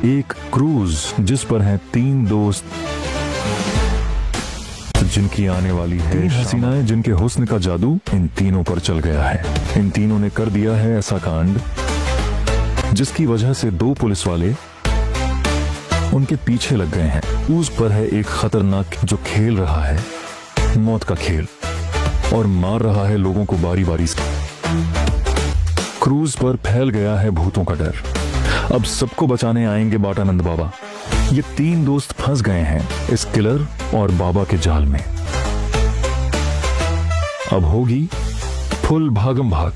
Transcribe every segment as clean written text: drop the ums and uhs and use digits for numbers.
एक क्रूज जिस पर हैं 3 दोस्त जिनकी आने वाली है, 3 हसीनाएं जिनके हुस्न का जादू इन तीनों पर चल गया है। इन तीनों ने कर दिया है ऐसा कांड जिसकी वजह से 2 पुलिस वाले उनके पीछे लग गए हैं। क्रूज पर है एक खतरनाक जो खेल रहा है मौत का खेल और मार रहा है लोगों को बारी बारी से। क्रूज पर फैल गया है भूतों का डर। अब सबको बचाने आएंगे बाटानंद बाबा। ये 3 दोस्त फंस गए हैं इस किलर और बाबा के जाल में। अब होगी फुल भागम भाग।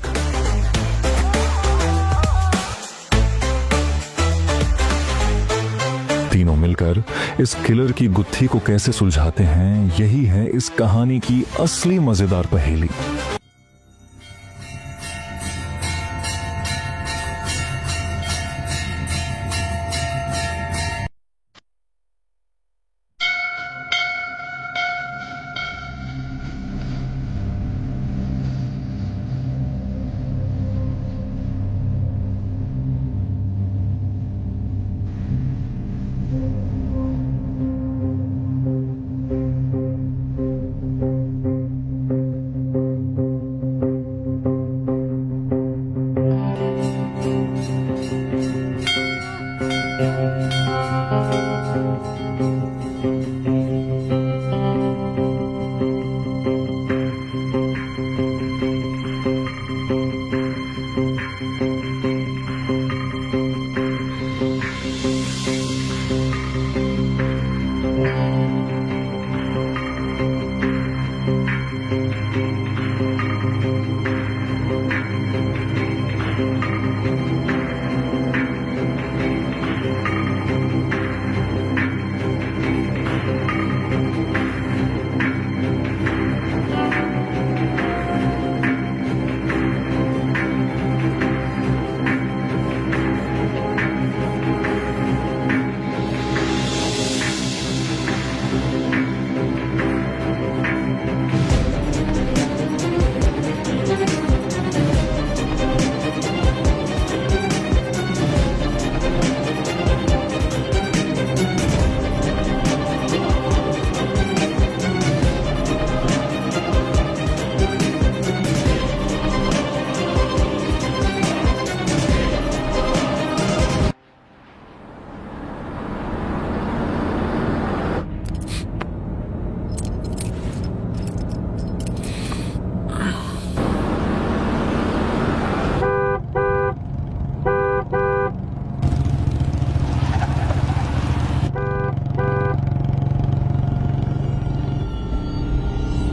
तीनों मिलकर इस किलर की गुत्थी को कैसे सुलझाते हैं, यही है इस कहानी की असली मजेदार पहेली।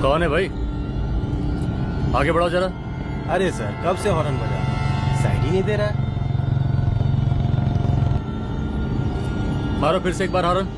कौन है भाई? आगे बढ़ाओ जरा। अरे सर, कब से हॉर्न बजा, साइड ही नहीं दे रहा है। मारो फिर से एक बार हॉर्न।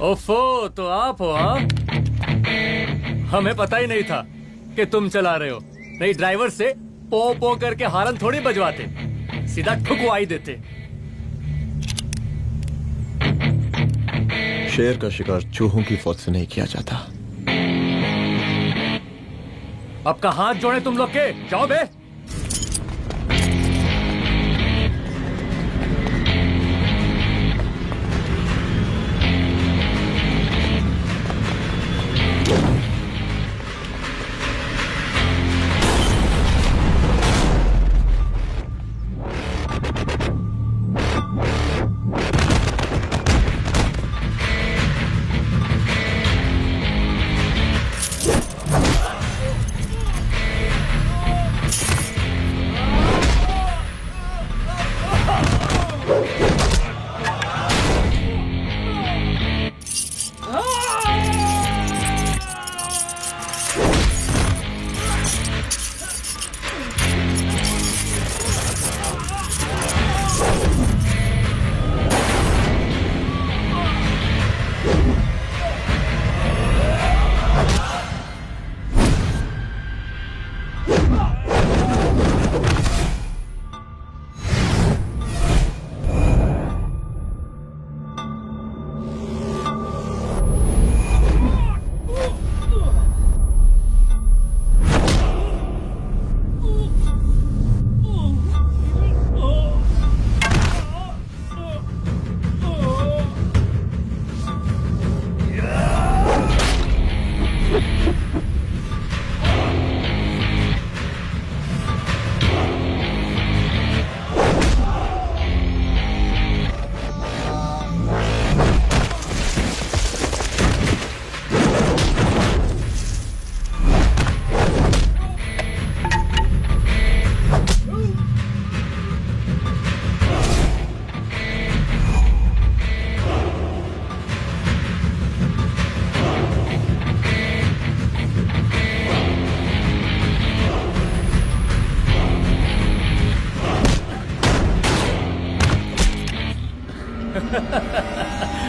ओफो, तो आप हो? हाँ, हमें पता ही नहीं था कि तुम चला रहे हो। नहीं, ड्राइवर से पो पो करके हारन थोड़ी बजवाते, सीधा ठुकवाई देते। शेर का शिकार चूहों की फौज से नहीं किया जाता। अब का हाथ जोड़े तुम लोग के, जाओ बे।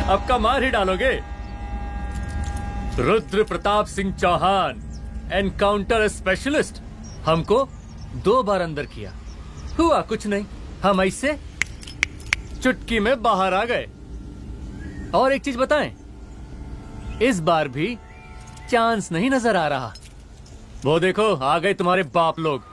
अब का मार ही डालोगे। रुद्र प्रताप सिंह चौहान, एनकाउंटर स्पेशलिस्ट, हमको 2 बार अंदर किया, हुआ कुछ नहीं। हम ऐसे चुटकी में बाहर आ गए। और एक चीज बताएं, इस बार भी चांस नहीं नजर आ रहा। वो देखो आ गए तुम्हारे बाप लोग।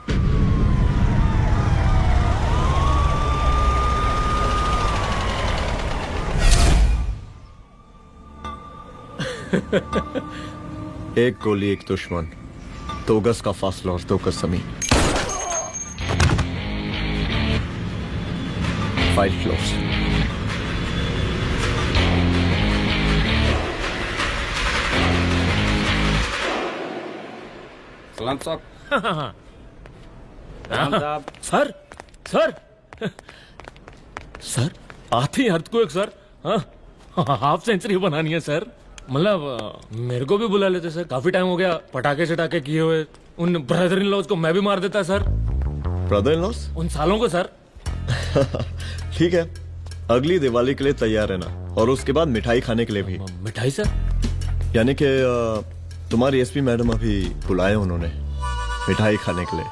एक गोली एक दुश्मन, 2 गज का फासला और 2 गज जमीन। 5 फ्लोर्स। सलाम साहब। सलाम साहब। सर सर सर आते ही अर्थक्वेक सर। हाफ सेंचुरी बनानी है सर। मतलब मेरे को भी बुला लेते सर, काफी टाइम हो गया पटाखे शटाखे किए हुए। उन ब्रदर इन लॉज को मैं भी मार देता सर। Brother in loss? उन सालों को सर। ठीक है, अगली दिवाली के लिए तैयार रहना, और उसके बाद मिठाई खाने के लिए भी। मिठाई सर? यानी कि तुम्हारी एसपी मैडम अभी बुलाए उन्होंने मिठाई खाने के लिए।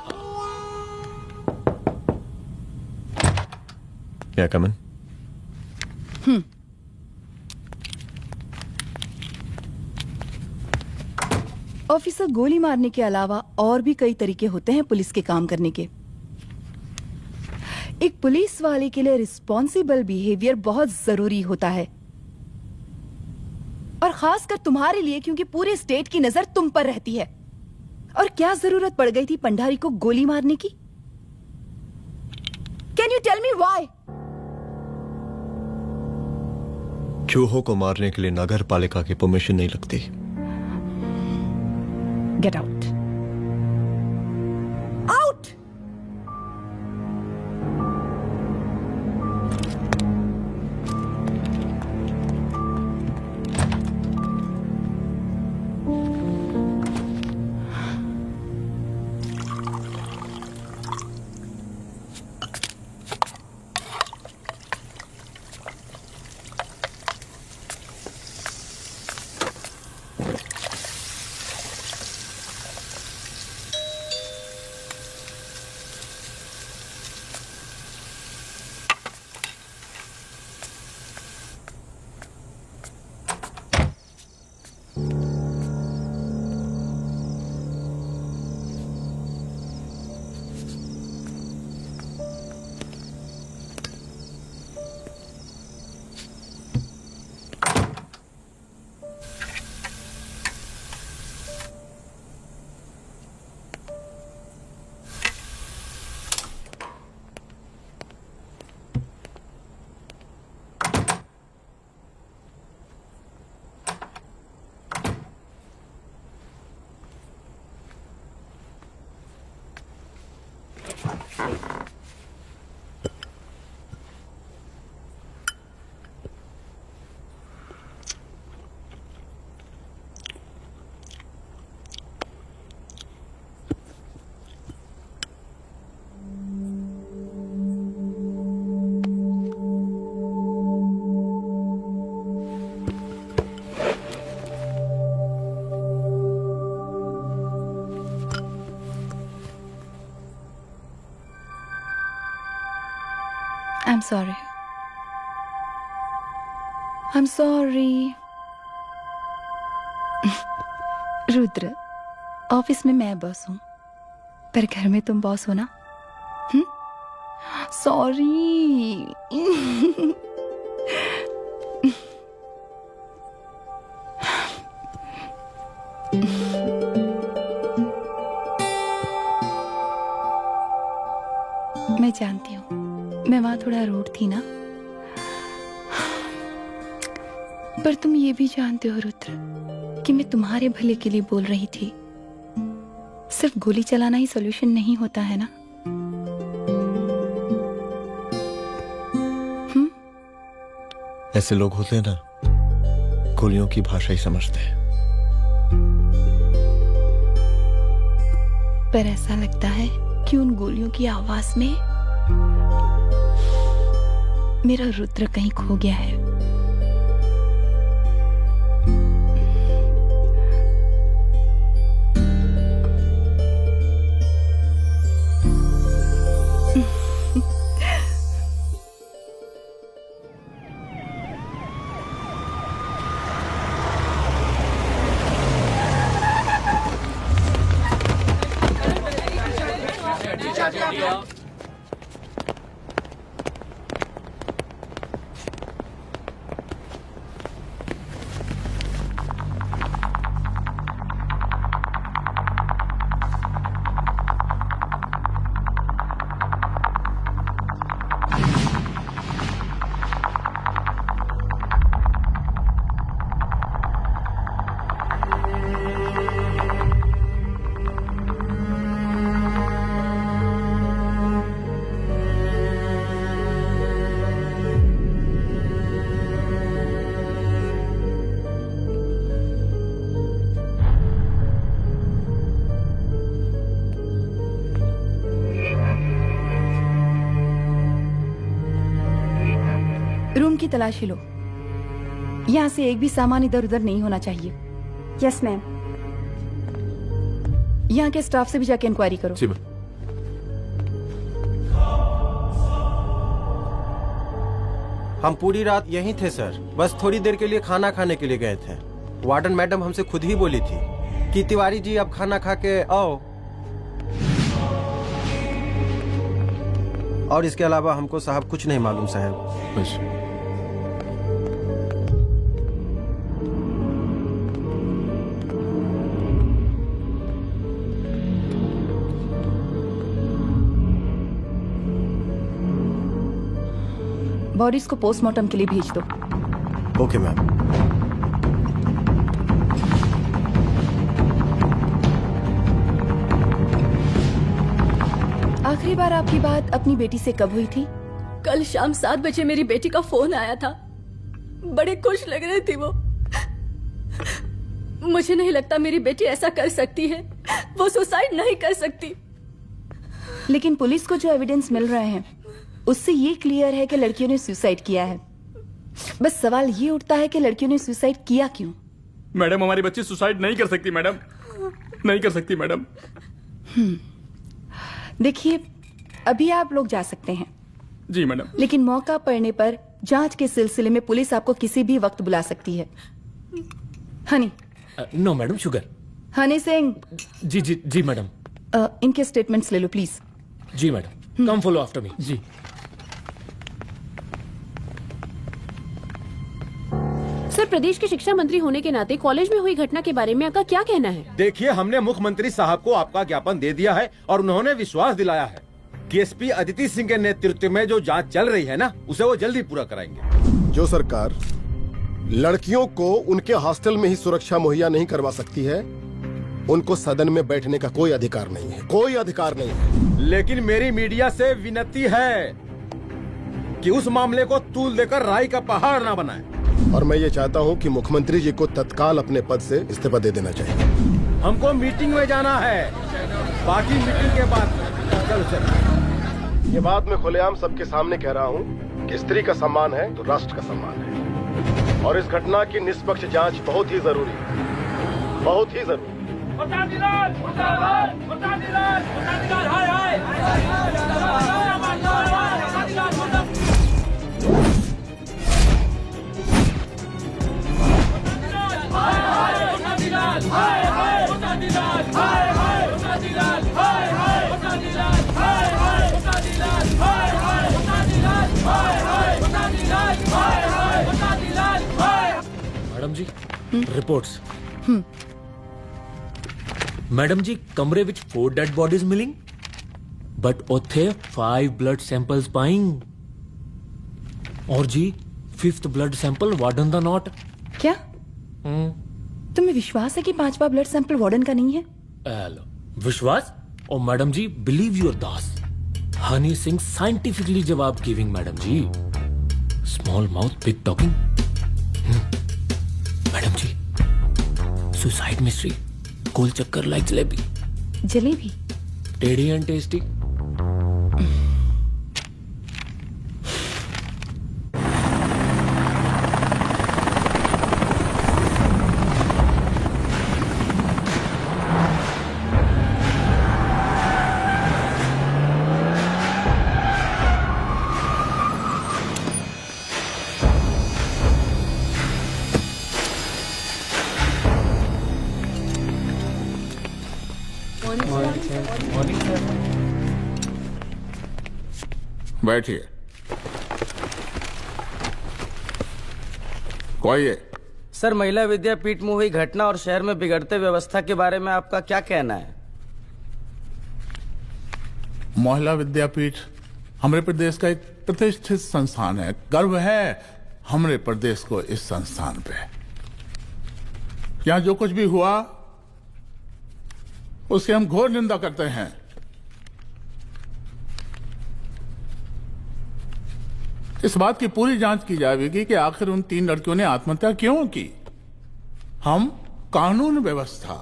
क्या कमन? ऑफिसर, गोली मारने के अलावा और भी कई तरीके होते हैं पुलिस के काम करने के। एक पुलिस वाले के लिए रिस्पॉन्सिबल बिहेवियर बहुत जरूरी होता है, और खासकर तुम्हारे लिए, क्योंकि पूरे स्टेट की नजर तुम पर रहती है। और क्या जरूरत पड़ गई थी पंडारी को गोली मारने की? Can you tell me why? चूहों को मारने के लिए नगर पालिका की परमिशन नहीं लगती। Get out. Out! I'm sorry. I'm sorry. Rudra, office में मैं बॉस हूँ, पर घर में तुम बॉस हो ना? सॉरी. मैं जानती हूँ, मैं वहां थोड़ा रूड थी ना, पर तुम ये भी जानते हो रुद्र कि मैं तुम्हारे भले के लिए बोल रही थी. सिर्फ गोली चलाना ही सॉल्यूशन नहीं होता है ना. ऐसे लोग होते हैं ना, गोलियों की भाषा ही समझते हैं. पर ऐसा लगता है कि उन गोलियों की आवाज में मेरा रुद्र कहीं खो गया है. रूम की तलाशी लो. यहाँ से एक भी सामान इधर उधर नहीं होना चाहिए. Yes ma'am. यहाँ के स्टाफ से भी जाके इंक्वायरी करो. जी मैम. हम पूरी रात यहीं थे सर, बस थोड़ी देर के लिए खाना खाने के लिए गए थे. वार्डन मैडम हमसे खुद ही बोली थी कि तिवारी जी अब खाना खा के आओ. और इसके अलावा हमको साहब कुछ नहीं मालूम साहब. अच्छा. बॉडीज को पोस्टमार्टम के लिए भेज दो. Okay ma'am. आखिरी बार आपकी बात अपनी बेटी से कब हुई थी? कल शाम 7 बजे मेरी बेटी का फोन आया था. बड़े खुश लग रही थी वो. मुझे नहीं लगता मेरी बेटी ऐसा कर सकती है. वो सुसाइड नहीं कर सकती. लेकिन पुलिस को जो एविडेंस मिल रहे हैं उससे ये क्लियर है कि लड़कियों ने सुसाइड किया है. बस सवाल ये उठता है कि लड़कियों ने सुसाइड किया क्यों? मैडम, हमारी बच्ची सुसाइड नहीं कर सकती मैडम, नहीं कर सकती मैडम. देखिए, अभी आप लोग जा सकते हैं. जी मैडम. लेकिन मौका पड़ने पर जांच के सिलसिले में पुलिस आपको किसी भी वक्त बुला सकती है. Honey. No madam, sugar. Honey Singh. जी जी जी मैडम. इनके स्टेटमेंट्स ले लो प्लीज. जी madam. Come follow after me. जी. सर, प्रदेश के शिक्षा मंत्री होने के नाते कॉलेज में हुई घटना के बारे में आपका क्या कहना है? देखिए, हमने मुख्यमंत्री साहब को आपका ज्ञापन दे दिया है और उन्होंने विश्वास दिलाया है कि एसपी अदिति सिंह के नेतृत्व में जो जांच चल रही है ना, उसे वो जल्दी पूरा कराएंगे. जो सरकार लड़कियों को उनके हॉस्टल में ही सुरक्षा मुहैया नहीं करवा सकती है, उनको सदन में बैठने का कोई अधिकार नहीं है. कोई अधिकार नहीं है. लेकिन मेरी मीडिया से विनती है कि उस मामले को तूल देकर राई का पहाड़ ना बनाए. और मैं ये चाहता हूँ कि मुख्यमंत्री जी को तत्काल अपने पद से इस्तीफा दे देना चाहिए. हमको मीटिंग में जाना है, बाकी मीटिंग के बाद. चल. ये बात मैं खुलेआम सबके सामने कह रहा हूँ कि स्त्री का सम्मान है तो राष्ट्र का सम्मान है. और इस घटना की निष्पक्ष जांच बहुत ही जरूरी है, बहुत ही जरूरी. मैडम जी रिपोर्ट्स मैडम जी कमरे विच 4 डेड बॉडीज मिलिंग बट उथे 5 ब्लड सैंपल्स पाइंग और जी 5th ब्लड सैंपल वार्डन दा नॉट क्या तुम्हें विश्वास है कि 5वां ब्लड सैंपल वार्डन का नहीं है? हेलो विश्वास और मैडम जी बिलीव योर दास हनी सिंह साइंटिफिकली जवाब गिविंग मैडम जी small mouth big talking madam जी सुसाइड मिस्ट्री गोल चक्कर लाइक जलेबी जलेबी टेढ़ी एंड टेस्टी बैठिए। कोई है? सर महिला विद्यापीठ में हुई घटना और शहर में बिगड़ते व्यवस्था के बारे में आपका क्या कहना है? महिला विद्यापीठ हमारे प्रदेश का एक प्रतिष्ठित संस्थान है। गर्व है हमारे प्रदेश को इस संस्थान पे। यहाँ जो कुछ भी हुआ उसकी हम घोर निंदा करते हैं। इस बात की पूरी जांच की जाएगी कि आखिर उन 3 लड़कियों ने आत्महत्या क्यों की। हम कानून व्यवस्था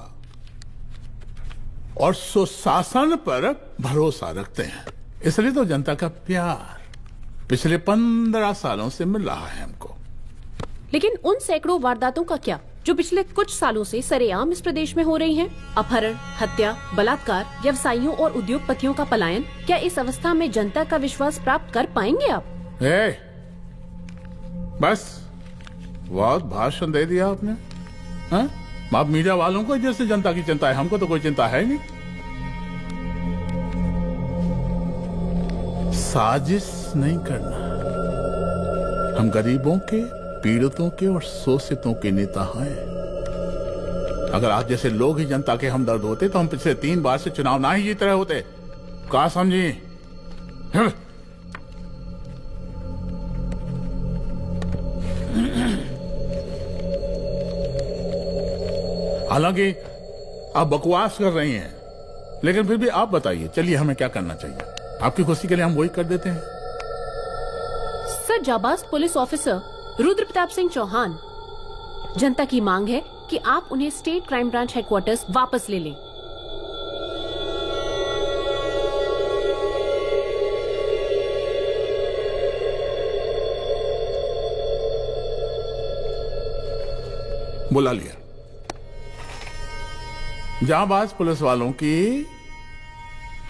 और सुशासन पर भरोसा रखते हैं, इसलिए तो जनता का प्यार पिछले 15 सालों से मिल रहा है हमको। लेकिन उन सैकड़ों वारदातों का क्या जो पिछले कुछ सालों से सरेआम इस प्रदेश में हो रही हैं? अपहरण, हत्या, बलात्कार, व्यवसायियों और उद्योगपतियों का पलायन। क्या इस अवस्था में जनता का विश्वास प्राप्त कर पाएंगे आप? बस बहुत भाषण दे दिया आपने। आप मीडिया वालों को जैसे जनता की चिंता है, हमको तो कोई चिंता है नहीं। साजिश नहीं करना। हम गरीबों के, पीड़ितों के और शोषितों के नेता हैं। अगर आप जैसे लोग ही जनता के हमदर्द होते तो हम पिछले 3 बार से चुनाव ना ही जीत रहे होते। क्या समझी? हालांकि आप बकवास कर रही हैं, लेकिन फिर भी आप बताइए, चलिए हमें क्या करना चाहिए? आपकी खुशी के लिए हम वही कर देते हैं। सर, जाबाज पुलिस ऑफिसर रुद्र प्रताप सिंह चौहान, जनता की मांग है कि आप उन्हें स्टेट क्राइम ब्रांच हेडक्वार्टर्स वापस ले लें। बुला लिया। जाबाज पुलिस वालों की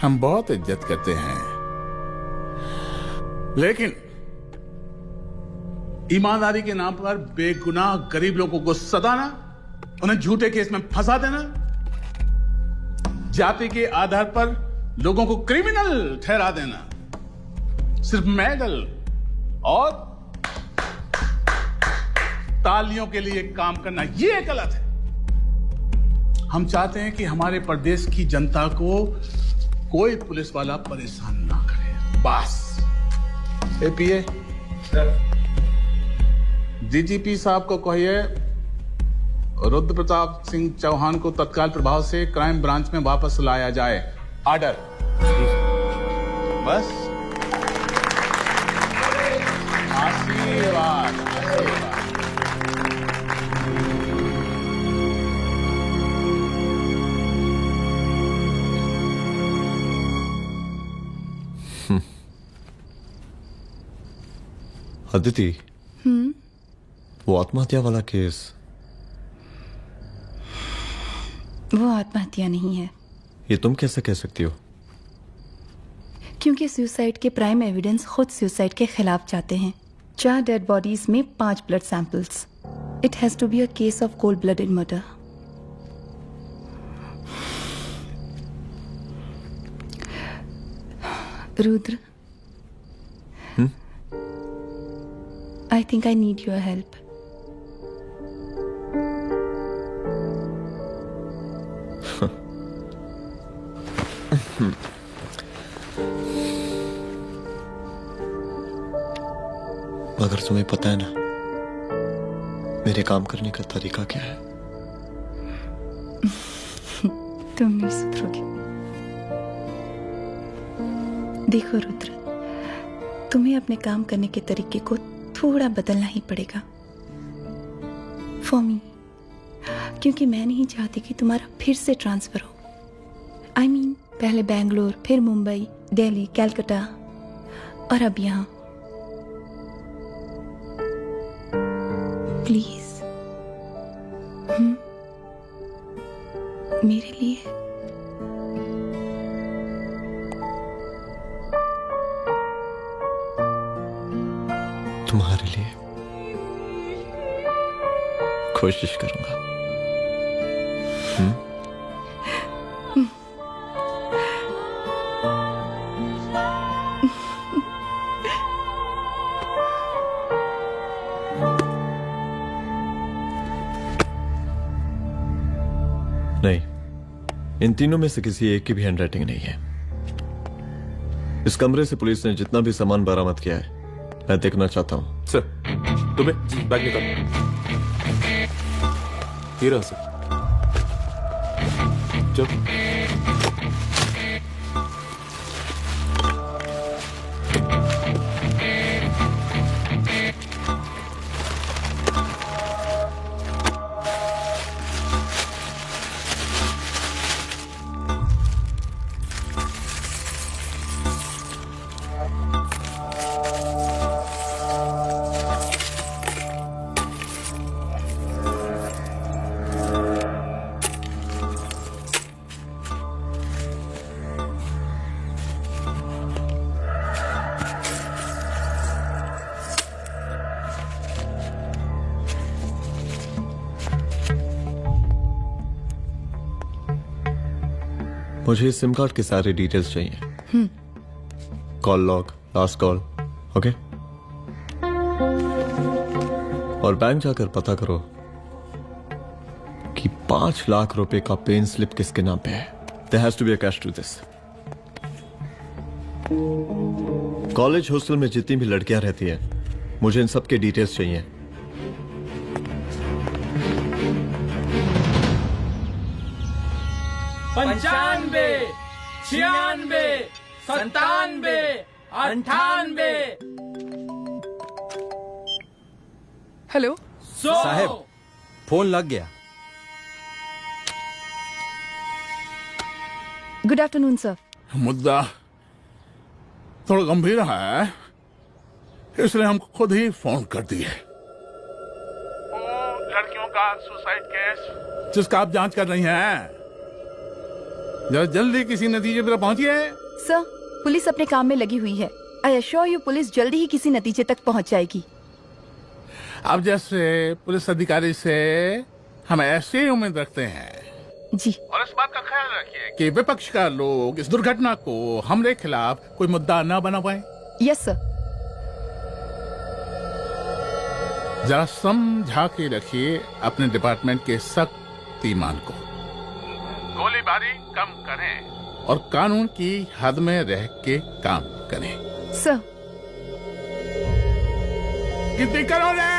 हम बहुत इज्जत करते हैं, लेकिन ईमानदारी के नाम पर बेगुनाह गरीब लोगों को सताना, उन्हें झूठे केस में फंसा देना, जाति के आधार पर लोगों को क्रिमिनल ठहरा देना, सिर्फ मेडल और तालियों के लिए काम करना, ये गलत है। हम चाहते हैं कि हमारे प्रदेश की जनता को कोई पुलिस वाला परेशान ना करे, बस। एपीए डीजीपी साहब को कहिए रुद्र प्रताप सिंह चौहान को तत्काल प्रभाव से क्राइम ब्रांच में वापस लाया जाए। ऑर्डर। बस। आशीर्वाद। अदिति, वो आत्महत्या वाला केस, वो आत्महत्या नहीं है। ये तुम कैसे कह सकती हो? क्योंकि सुसाइड के प्राइम एविडेंस खुद सुसाइड के खिलाफ जाते हैं। 4 डेड बॉडीज में 5 blood samples. It has to be a case of cold blooded murder. Rudra, I think I need your help. मगर तुम्हें पता है ना मेरे काम करने का तरीका क्या है? तुम नहीं सुधरोगे। देखो रुद्र, तुम्हें अपने काम करने के तरीके को थोड़ा बदलना ही पड़ेगा फॉर मी, क्योंकि मैं नहीं चाहती कि तुम्हारा फिर से ट्रांसफर हो। I mean, पहले बैंगलोर, फिर मुंबई, दिल्ली, कलकत्ता और अब यहाँ। प्लीज मेरे लिए। तुम्हारे लिए कोशिश करूंगा। नहीं, इन तीनों में से किसी एक की भी हैंडराइटिंग नहीं है। इस कमरे से पुलिस ने जितना भी सामान बरामद किया है मैं देखना चाहता हूं। सर, तुम्हें बैग निकाल। ये रहा सर। चल। मुझे इस सिम कार्ड के सारे डिटेल्स चाहिए। Call log, last call, okay? और बैंक जाकर पता करो कि 5 लाख रुपए का पेन स्लिप किसके नाम पे है। There has to be a cash to this. College hostel में जितनी भी लड़कियां रहती हैं, मुझे इन सब के डिटेल्स चाहिए। पंचानवे, 96, 97, 98। हेलो साहब, फोन लग गया। Good afternoon sir. मुद्दा थोड़ा गंभीर है, इसलिए हम खुद ही फोन कर दिए। लड़कियों का सुसाइड केस जिसका आप जांच कर रही हैं, जरा जल्दी किसी नतीजे पर पहुंचिए। सर, पुलिस अपने काम में लगी हुई है। आई एश्योर यू, पुलिस जल्दी ही किसी नतीजे तक पहुंच जाएगी। आप जैसे पुलिस अधिकारी से हम ऐसे ही उम्मीद रखते हैं जी। और इस बात का ख्याल रखिए कि विपक्ष का लोग इस दुर्घटना को हमारे खिलाफ कोई मुद्दा न बना पाए। Yes sir. जरा समझा के रखिए अपने डिपार्टमेंट के शक्तिमान को। गोलीबारी कम करें और कानून की हद में रह के काम करें। सर। कितनी करोगे?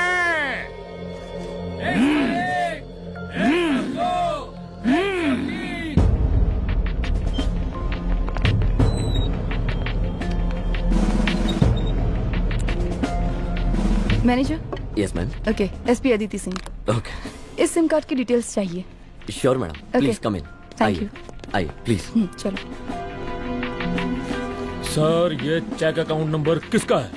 Manager. Yes ma'am. Okay, SP Aditi Singh. Okay. इस सिम कार्ड की डिटेल्स चाहिए। Sure madam, please come in. Thank you. आइए प्लीज। चलो। सर, ये चेक अकाउंट नंबर किसका है?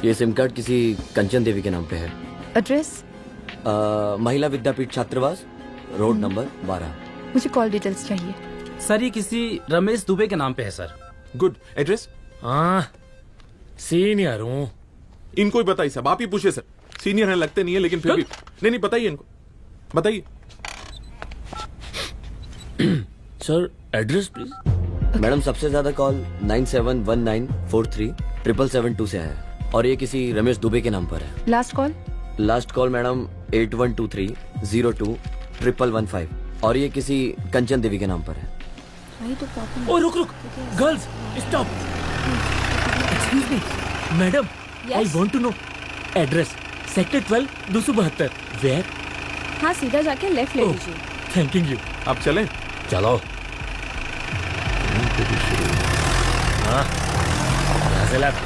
ये सिम कार्ड किसी कंचन देवी के नाम पे है। एड्रेस? महिला विद्यापीठ छात्रावास, रोड नंबर 12। मुझे कॉल डिटेल्स चाहिए। सर, ये किसी रमेश दुबे के नाम पे है सर। गुड। एड्रेस? हाँ, सीनियर हूँ। इनको ही बताइए साहब, आप ही पूछिए सर। सीनियर है लगते नहीं है, लेकिन फिर भी नहीं बताइए इनको, बताइए। Sir, address please. मैडम, सबसे ज्यादा कॉल 9719437772 से है और ये किसी रमेश दुबे के नाम पर है। Last call? Last call madam 8123021115 और ये किसी कंचन देवी के नाम पर है। वही तो प्रॉब्लम। ओ रुक girls stop. Excuse me madam, I want to know address sector 12 272 where. हाँ, सीधा जाके लेफ्ट ले लीजिए। Thanking you. अब चलें? चलो। हाँ, यहाँ से लेफ्ट।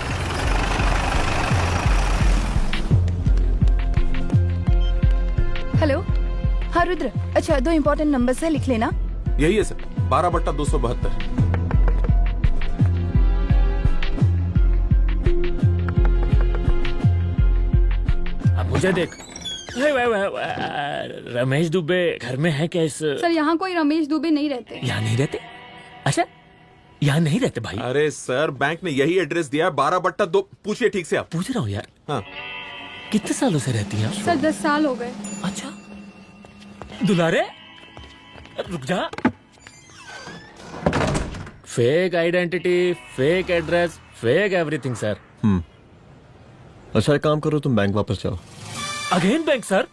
हेलो। हाँ रुद्र, अच्छा 2 इम्पोर्टेंट नंबर्स है, लिख लेना। यही है सर, 12/272। अब मुझे देख। रमेश दुबे घर में है क्या? इस सर यहाँ कोई रमेश दुबे नहीं रहते। यहाँ नहीं रहते? अच्छा, यहाँ नहीं रहते भाई? अरे सर, बैंक ने यही एड्रेस दिया है, 12/2। पूछिए ठीक से आप। पूछ रहा हूँ यार। हाँ। कितने सालों से रहती हैं? सर 10 साल हो गए। अच्छा दुलारे रुक जा। Fake identity, fake address, fake everything sir. अच्छा एक काम करो, तुम बैंक वापस जाओ। Again bank sir?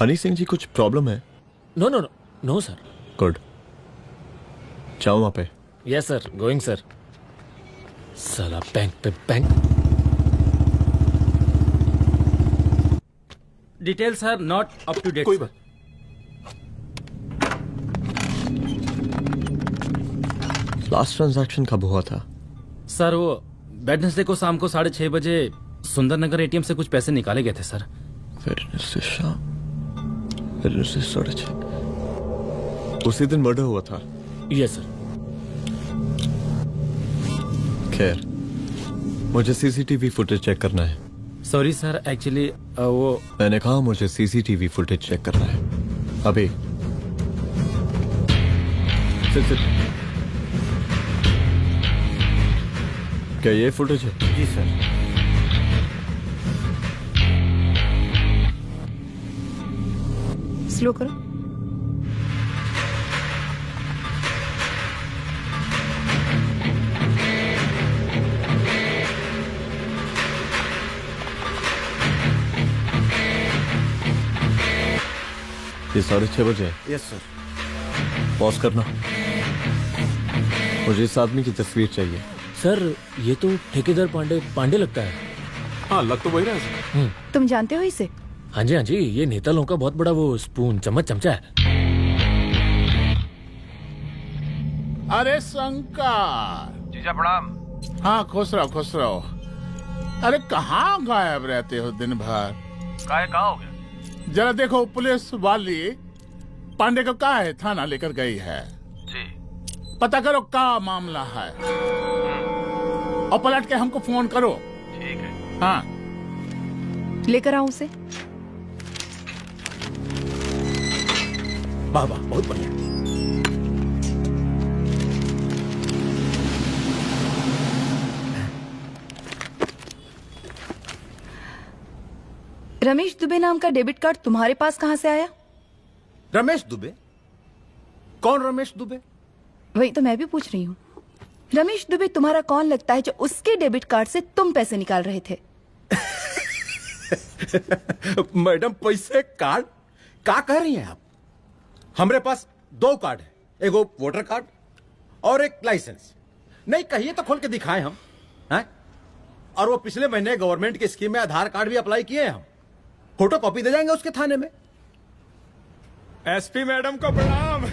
Honey Singh ji कुछ प्रॉब्लम है? No no no no sir. Good, जाओ वहां पे। Yes sir, going sir. साला बैंक पे bank. Details are not up to date. कोई बात। लास्ट ट्रांजैक्शन कब हुआ था? सर वो वेडनेसडे को शाम को 6:30 बजे सुंदरनगर एटीएम से कुछ पैसे निकाले गए थे सर। वेडनेसडे शाम, वेडनेसडे 6:30। उसी दिन मर्डर हुआ था? Yes sir. खैर, मुझे सीसीटीवी फुटेज चेक करना है। सॉरी सर, एक्चुअली वो मैंने कहा मुझे सीसीटीवी फुटेज चेक करना है अभी। सिट। क्या ये फुटेज है? जी सर। स्लो करो। ये 6:30 बजे है। Yes sir. पॉज करना। मुझे इस आदमी की तस्वीर चाहिए। सर ये तो ठेकेदार पांडे लगता है। हाँ, लग तो वही रहा है। तुम जानते हो इसे? हाँ जी, ये नेता लोगों का बहुत बड़ा वो स्पून चमचा है। अरे शंकर। जीजा प्रणाम। हाँ खुश रहो। अरे कहाँ गायब रहते हो दिन भर? कहाँ हो गया? जरा देखो, पुलिस वाली पांडे को कहा है थाना लेकर गई है। जी। पता करो क्या मामला है और पलट के हमको फोन करो। ठीक है। हाँ लेकर आओ उसे। वाह वाह, बहुत बढ़िया। रमेश दुबे नाम का डेबिट कार्ड तुम्हारे पास कहां से आया? रमेश दुबे? कौन रमेश दुबे? वही तो मैं भी पूछ रही हूँ। रमेश दुबे तुम्हारा कौन लगता है जो उसके डेबिट कार्ड से तुम पैसे निकाल रहे थे? मैडम, पैसे कार्ड क्या कह रही हैं आप? हमारे पास 2 कार्ड है, एक वोटर कार्ड और एक लाइसेंस। नहीं कहिए तो खोल के दिखाएं हम हैं? और वो पिछले महीने गवर्नमेंट की स्कीम में आधार कार्ड भी अप्लाई किए हैं हम। फोटो कॉपी दे जाएंगे उसके थाने में। एसपी मैडम को प्रणाम।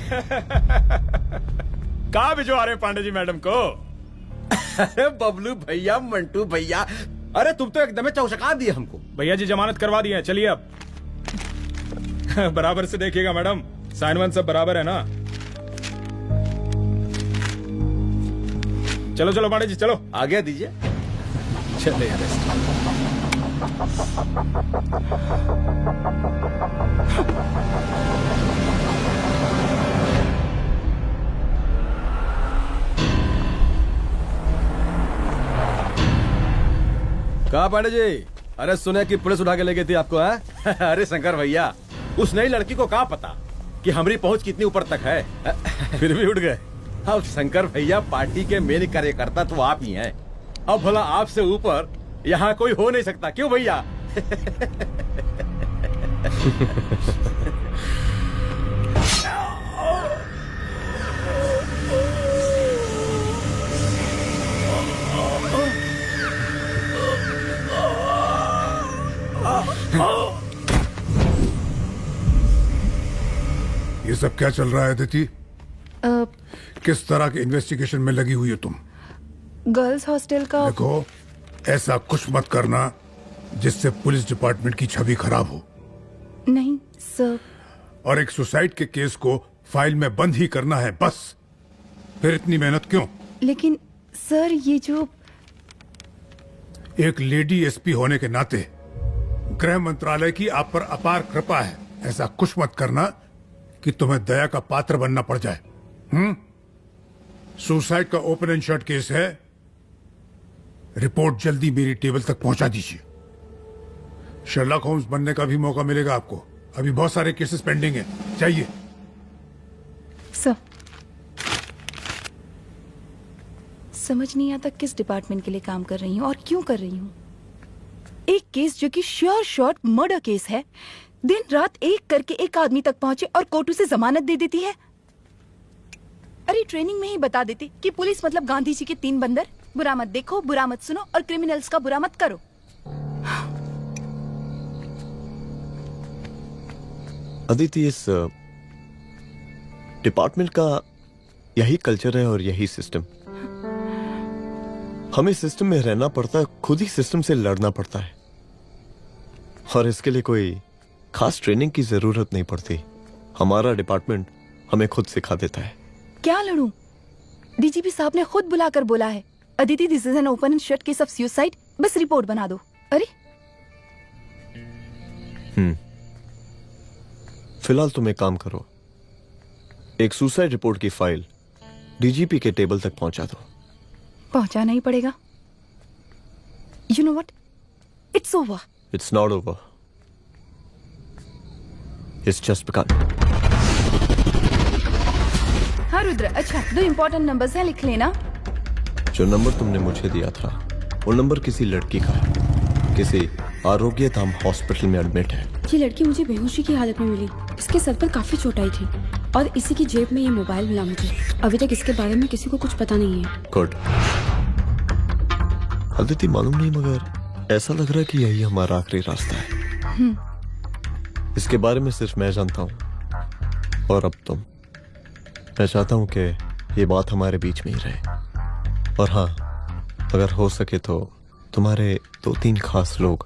कहाँ भिजवा रहे पांडे जी मैडम को? अरे बबलू भैया, मंटू भैया, अरे तुम तो एकदम चौंका दिए हमको। भैया जी जमानत करवा दिए हैं, चलिए अब। बराबर से देखिएगा मैडम, साइन वन सब बराबर है ना? चलो चलो पांडे जी चलो। आगे दीजिए। चलिए। कहा पांडे जी? अरे सुने कि पुलिस उठा के ले गई थी आपको है? अरे शंकर भैया, उस नई लड़की को क्या पता कि हमारी पहुंच कितनी ऊपर तक है। फिर भी उठ गए। अब शंकर भैया, पार्टी के मेन कार्यकर्ता तो आप ही हैं। अब भला आपसे ऊपर यहाँ कोई हो नहीं सकता, क्यों भैया? ये सब क्या चल रहा है अदिति? किस तरह के इन्वेस्टिगेशन में लगी हुई है तुम? गर्ल्स हॉस्टल का। देखो, ऐसा कुछ मत करना जिससे पुलिस डिपार्टमेंट की छवि खराब हो। नहीं सर। और एक सुसाइड के केस को फाइल में बंद ही करना है बस। फिर इतनी मेहनत क्यों? लेकिन सर ये जो एक लेडी एसपी होने के नाते गृह मंत्रालय की आप पर अपार कृपा है। ऐसा कुछ मत करना कि तुम्हें दया का पात्र बनना पड़ जाए। सुसाइड का ओपन एंड शट केस है। रिपोर्ट जल्दी मेरी टेबल तक पहुंचा दीजिए। शर्लॉक होम्स बनने का भी मौका मिलेगा आपको। अभी बहुत सारे केसेस पेंडिंग हैं। चाहिए सर। समझ नहीं आता किस डिपार्टमेंट के लिए काम कर रही हूँ और क्यों कर रही हूँ। एक केस जो कि श्योर शॉट मर्डर केस है, दिन रात एक करके एक आदमी तक पहुंचे और कोर्ट उसे जमानत दे देती है। अरे ट्रेनिंग में ही बता देती कि पुलिस मतलब गांधी जी के 3 बंदर, बुरा मत देखो, बुरा मत सुनो और क्रिमिनल्स का बुरा मत करो। अदिति, इस डिपार्टमेंट का यही कल्चर है और यही सिस्टम। हमें सिस्टम में रहना पड़ता है, खुद ही सिस्टम से लड़ना पड़ता है, और इसके लिए कोई खास ट्रेनिंग की जरूरत नहीं पड़ती। हमारा डिपार्टमेंट हमें खुद सिखा देता है। क्या लड़ूं? डीजीपी साहब ने खुद बुलाकर बोला है, Aditi this is an open and shut case of suicide, बस रिपोर्ट बना दो। अरे फिलहाल तुम एक काम करो, एक सुसाइड रिपोर्ट की फाइल डीजीपी के टेबल तक पहुंचा दो। पहुंचाना ही पड़ेगा। You know what, it's over. It's not over, it's just begun. हाँ रुद्र, अच्छा 2 इंपॉर्टेंट नंबर्स हैं, लिख लेना। जो नंबर तुमने मुझे दिया था वो नंबर किसी लड़की का है, किसी आरोग्य धाम हॉस्पिटल में एडमिट है। ये लड़की मुझे बेहोशी की हालत में मिली। इसके सर पर काफी चोट आई थी और इसी की जेब में ये मोबाइल मिला मुझे। अभी तक इसके बारे में किसी को कुछ पता नहीं है। गुड। अदिति, मालूम नहीं मगर ऐसा लग रहा है कि यही हमारा आखिरी रास्ता है। इसके बारे में सिर्फ मैं जानता हूँ और अब तुम। मैं चाहता हूँ कि ये बात हमारे बीच में ही रहे। और हाँ, अगर हो सके तो तुम्हारे 2-3 खास लोग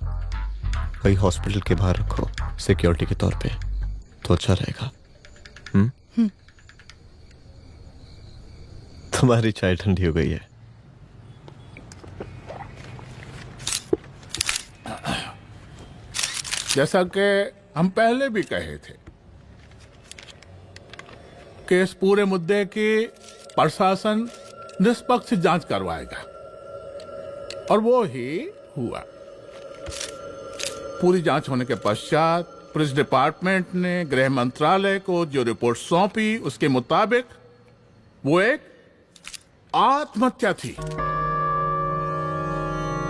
वही हॉस्पिटल के बाहर रखो सिक्योरिटी के तौर पे, तो अच्छा रहेगा। तुम्हारी चाय ठंडी हो गई है। जैसा कि हम पहले भी कहे थे कि इस पूरे मुद्दे की प्रशासन निष्पक्ष जांच करवाएगा, और वो ही हुआ। पूरी जांच होने के पश्चात पुलिस डिपार्टमेंट ने गृह मंत्रालय को जो रिपोर्ट सौंपी उसके मुताबिक वो एक आत्महत्या थी।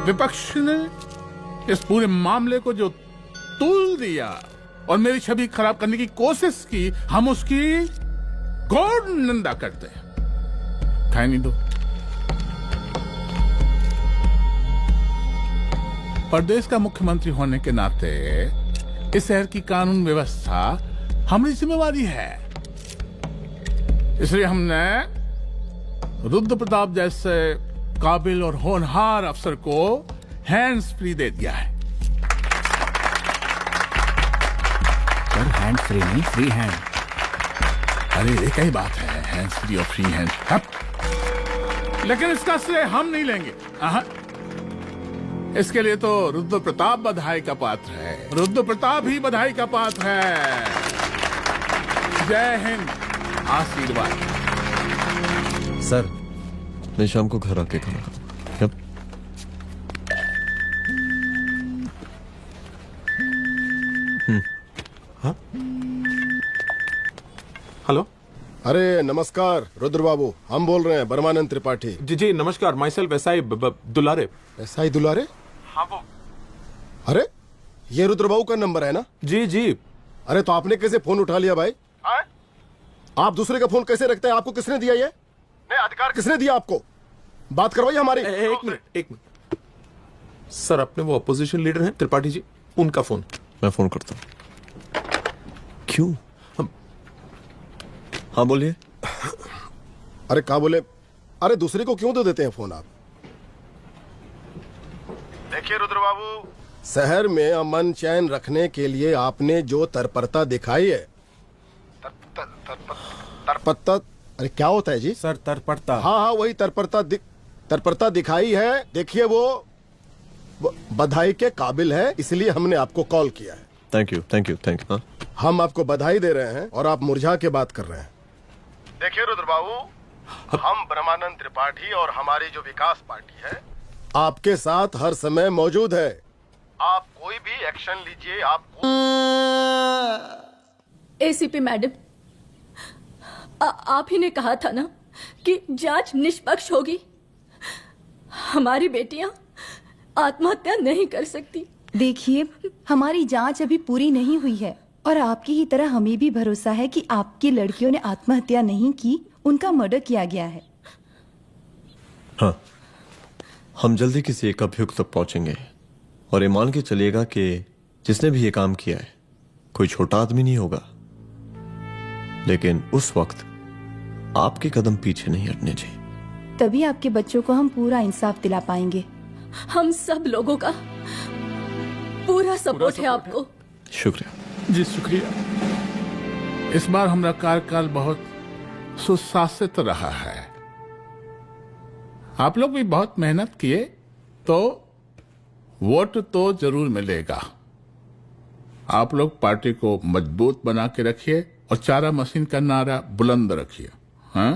विपक्ष ने इस पूरे मामले को जो तूल दिया और मेरी छवि खराब करने की कोशिश की, हम उसकी घोर निंदा करते हैं। खाए नहीं दो। प्रदेश का मुख्यमंत्री होने के नाते इस शहर की कानून व्यवस्था हमारी जिम्मेवारी है। इसलिए हमने रुद्र प्रताप जैसे काबिल और होनहार अफसर को हैंड्स फ्री दे दिया है। हैंड्स फ्री नहीं, फ्री हैंड। अरे एक ही बात है, हैंड्स फ्री और फ्री हैंड। लेकिन इसका श्रेय हम नहीं लेंगे। इसके लिए तो रुद्र प्रताप बधाई का पात्र है। रुद्र प्रताप ही बधाई का पात्र है। जय हिंद। आशीर्वाद। सर, मैं शाम को घर आके खाना खाऊंगा। हाँ? हेलो। अरे नमस्कार रुद्र बाबू, हम बोल रहे हैं परमानंद त्रिपाठी। जी जी नमस्कार। My self SI Dulare. SI दुलारे? हाँ वो। अरे ये रुद्र बाबू का नंबर है ना? जी जी, अरे तो आपने कैसे फोन उठा लिया भाई? आप दूसरे का फोन कैसे रखते हैं? आपको किसने दिया ये? नहीं, अधिकार किसने दिया आपको? बात करवाइए हमारी। एक मिनट सर, अपने वो अपोजिशन लीडर हैं त्रिपाठी जी, उनका फोन। मैं फोन करता हूँ। क्यों? हाँ बोलिए। अरे क्या बोले? अरे दूसरे को क्यों दे देते हैं फोन आप? देखिए रुद्र बाबू, शहर में अमन चैन रखने के लिए आपने जो तत्परता दिखाई है, तत्परता, अरे क्या होता है जी? सर तत्परता। हाँ हाँ वही तत्परता दिखाई है। देखिए वो बधाई के काबिल है, इसलिए हमने आपको कॉल किया है। Thank you. हाँ? हम आपको बधाई दे रहे हैं और आप मुरझा के बात कर रहे हैं। देखिए रुद्र बाबू, हम ब्रह्मानंद त्रिपाठी और हमारी जो विकास पार्टी है आपके साथ हर समय मौजूद है। आप कोई भी एक्शन लीजिए। आपको एसीपी मैडम, आप ही ने कहा था ना कि जांच निष्पक्ष होगी। हमारी बेटियां आत्महत्या नहीं कर सकती। देखिए, हमारी जांच अभी पूरी नहीं हुई है और आपकी ही तरह हमें भी भरोसा है कि आपकी लड़कियों ने आत्महत्या नहीं की, उनका मर्डर किया गया है। हाँ, हम जल्दी किसी एक अभियुक्त तक पहुंचेंगे और ये मान के चलिएगा कि जिसने भी ये काम किया है कोई छोटा आदमी नहीं होगा, लेकिन उस वक्त आपके कदम पीछे नहीं हटने चाहिए। तभी आपके बच्चों को हम पूरा इंसाफ दिला पाएंगे। हम सब लोगों का पूरा सपोर्ट है आपको। शुक्रिया जी, शुक्रिया। इस बार हमारा कार्यकाल बहुत सुशासित रहा है। आप लोग भी बहुत मेहनत किए तो वोट तो जरूर मिलेगा। आप लोग पार्टी को मजबूत बना के रखिए और चारा मशीन का नारा बुलंद रखिए। हाँ,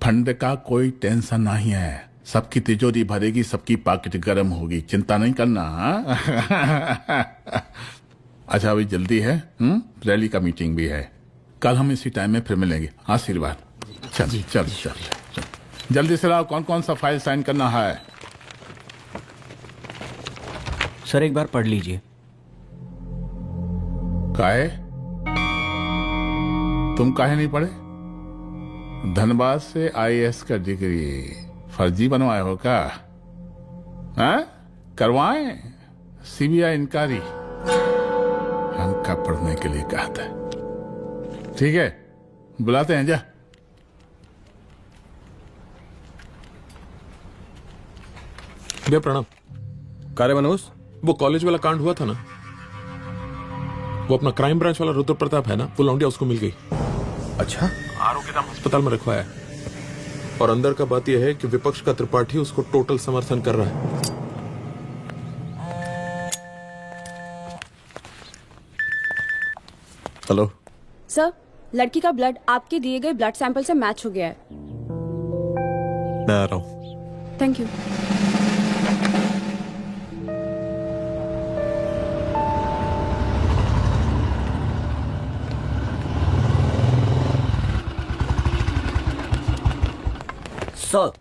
फंड का कोई टेंशन नहीं है। सबकी तिजोरी भरेगी, सबकी पॉकेट गर्म होगी, चिंता नहीं करना। हाँ? अच्छा, अभी जल्दी है, रैली का मीटिंग भी है। कल हम इसी टाइम में फिर मिलेंगे। आशीर्वाद। चल जल्दी से लाओ, कौन कौन सा फाइल साइन करना है। सर एक बार पढ़ लीजिए। काहे? तुम काहे नहीं पढ़े? धनबाद से आईएएस का डिग्री फर्जी बनवाए हो क्या? करवाएं सीबीआई इंक्वायरी। हमका पढ़ने के लिए कहा था। ठीक है, बुलाते हैं। जा। भैया प्रणाम। कार्य मनोज, वो कॉलेज वाला कांड हुआ था ना, वो अपना क्राइम ब्रांच वाला रुद्र प्रताप है ना, वो लौंडिया उसको मिल गई। अच्छा? आरोप के नाम अस्पताल में रखवाया है और अंदर का बात यह है कि विपक्ष का त्रिपाठी उसको टोटल समर्थन कर रहा है। हेलो सर, लड़की का ब्लड आपके दिए गए ब्लड सैंपल से मैच हो गया है। मैं आ रहा हूँ। Thank you. सर,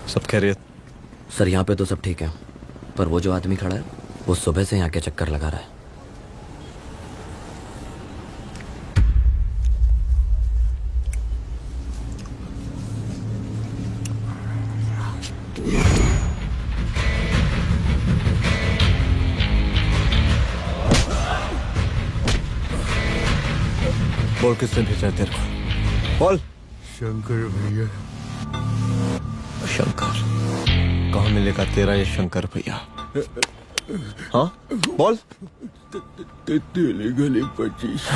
सब खैरियत? सर यहाँ पे तो सब ठीक है, पर वो जो आदमी खड़ा है वो सुबह से यहाँ के चक्कर लगा रहा है। बोल, किसने भेजा है तेरे को? बोल। शंकर भैया। शंकर? कहाँ मिलेगा तेरा ये शंकर भैया? हाँ बोल। तेली गली 25।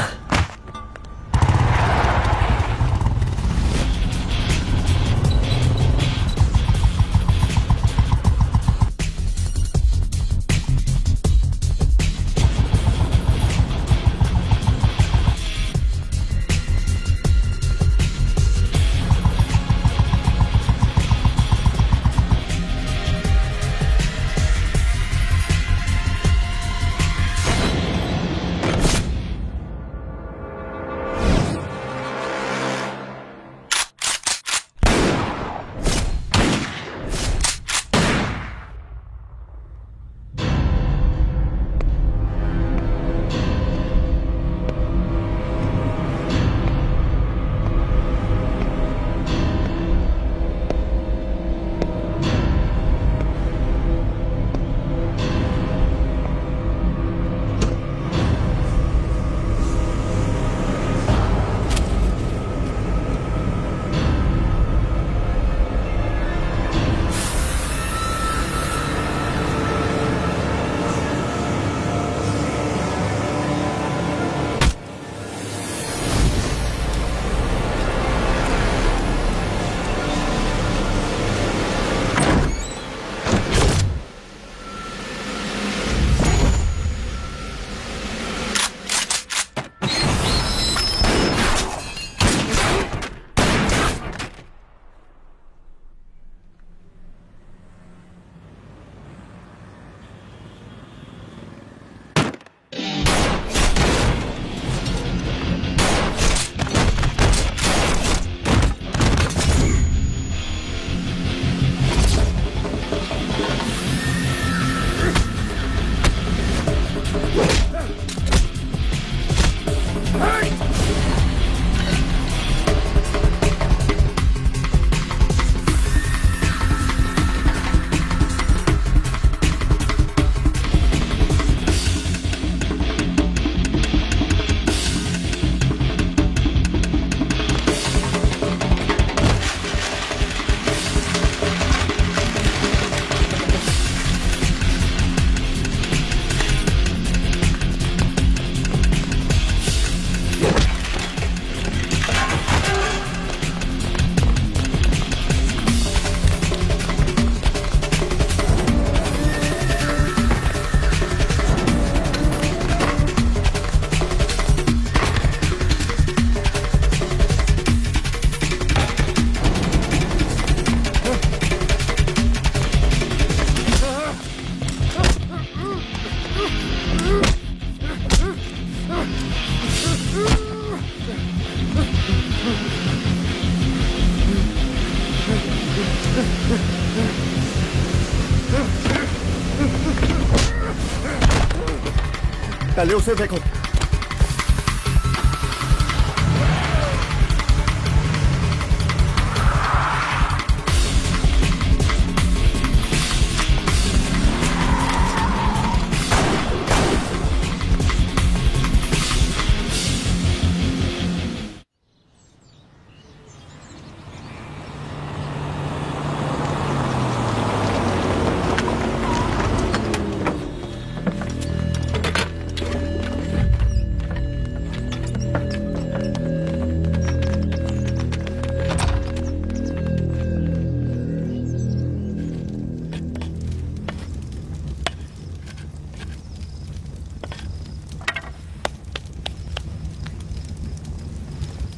पहले उसे देखो।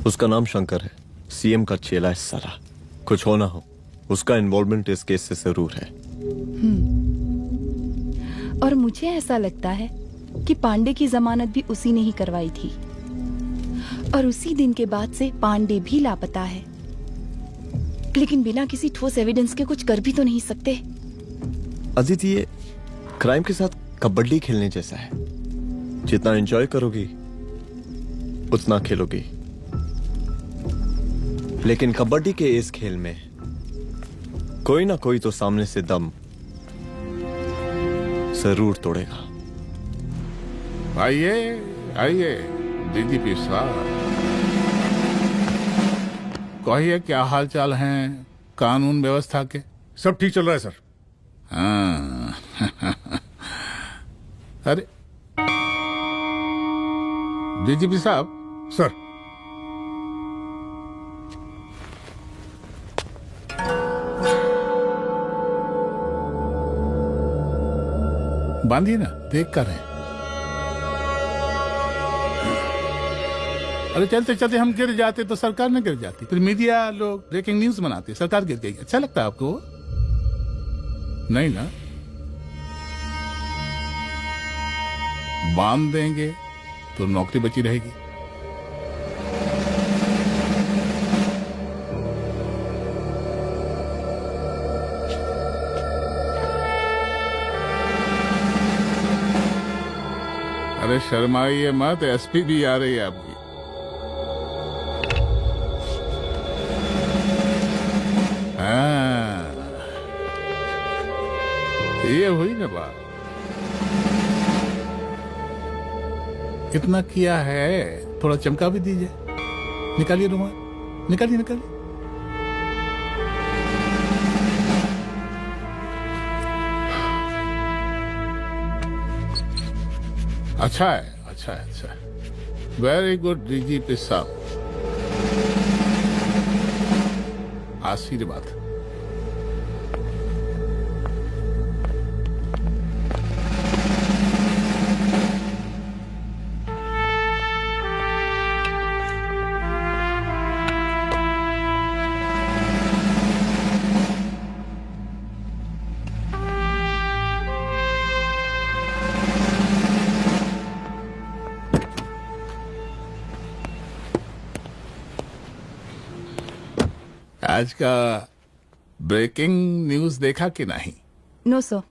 उसका नाम शंकर है, सीएम का चेला है साला। कुछ हो ना हो, उसका इन्वॉल्वमेंट इस केस से जरूर है। और मुझे ऐसा लगता है कि पांडे की जमानत भी उसी ने ही करवाई थी, और उसी दिन के बाद से पांडे भी लापता है। लेकिन बिना किसी ठोस एविडेंस के कुछ कर भी तो नहीं सकते। अदिति, ये क्राइम के साथ कबड्डी खेलने जैसा है। जितना एंजॉय करोगी उतना खेलोगी, लेकिन कबड्डी के इस खेल में कोई ना कोई तो सामने से दम जरूर तोड़ेगा। आइए आइए डीजीपी साहब, कहिए क्या हाल चाल हैं कानून व्यवस्था के? सब ठीक चल रहा है सर। हाँ अरे डीजीपी साहब। सर, बांधिए ना, देख कर रहे। अरे चलते चलते हम गिर जाते तो सरकार न गिर जाती, फिर मीडिया लोग ब्रेकिंग न्यूज बनाते, सरकार गिर गई। अच्छा लगता है आपको? नहीं ना? बांध देंगे तो नौकरी बची रहेगी। अरे शर्माइए मत, एसपी भी आ रही है आपकी। हाँ, ये हुई ना बात। इतना किया है, थोड़ा चमका भी दीजिए। निकालिए रुमाल, निकालिए निकालिए। अच्छा है, अच्छा है, अच्छा है। वेरी गुड डीजीपी साहब, आशीर्वाद। आज का ब्रेकिंग न्यूज देखा कि नहीं? No sir.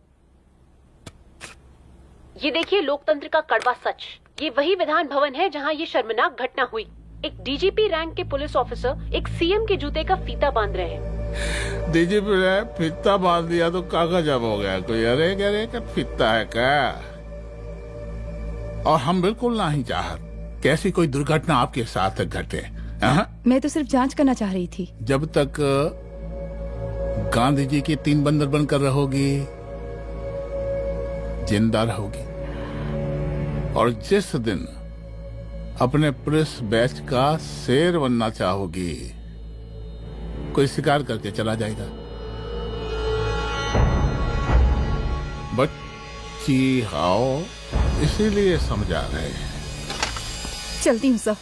ये देखिए लोकतंत्र का कड़वा सच। ये वही विधान भवन है जहां ये शर्मनाक घटना हुई। एक डीजीपी रैंक के पुलिस ऑफिसर एक सीएम के जूते का फीता बांध रहे हैं। डीजीपी ने फीता बांध दिया तो कागज अब हो गया कोई? अरे अरे का फीता है क्या? और हम बिल्कुल नहीं चाहते कैसी कोई दुर्घटना आपके साथ घटे। मैं तो सिर्फ जांच करना चाह रही थी। जब तक गांधी जी की 3 बंदर बनकर रहोगी, जिंदा रहोगी। और जिस दिन अपने पुलिस बैच का शेर बनना चाहोगी, कोई शिकार करके चला जाएगा। बच्ची हाओ, इसीलिए समझा रहे हैं। चलती हूँ सर।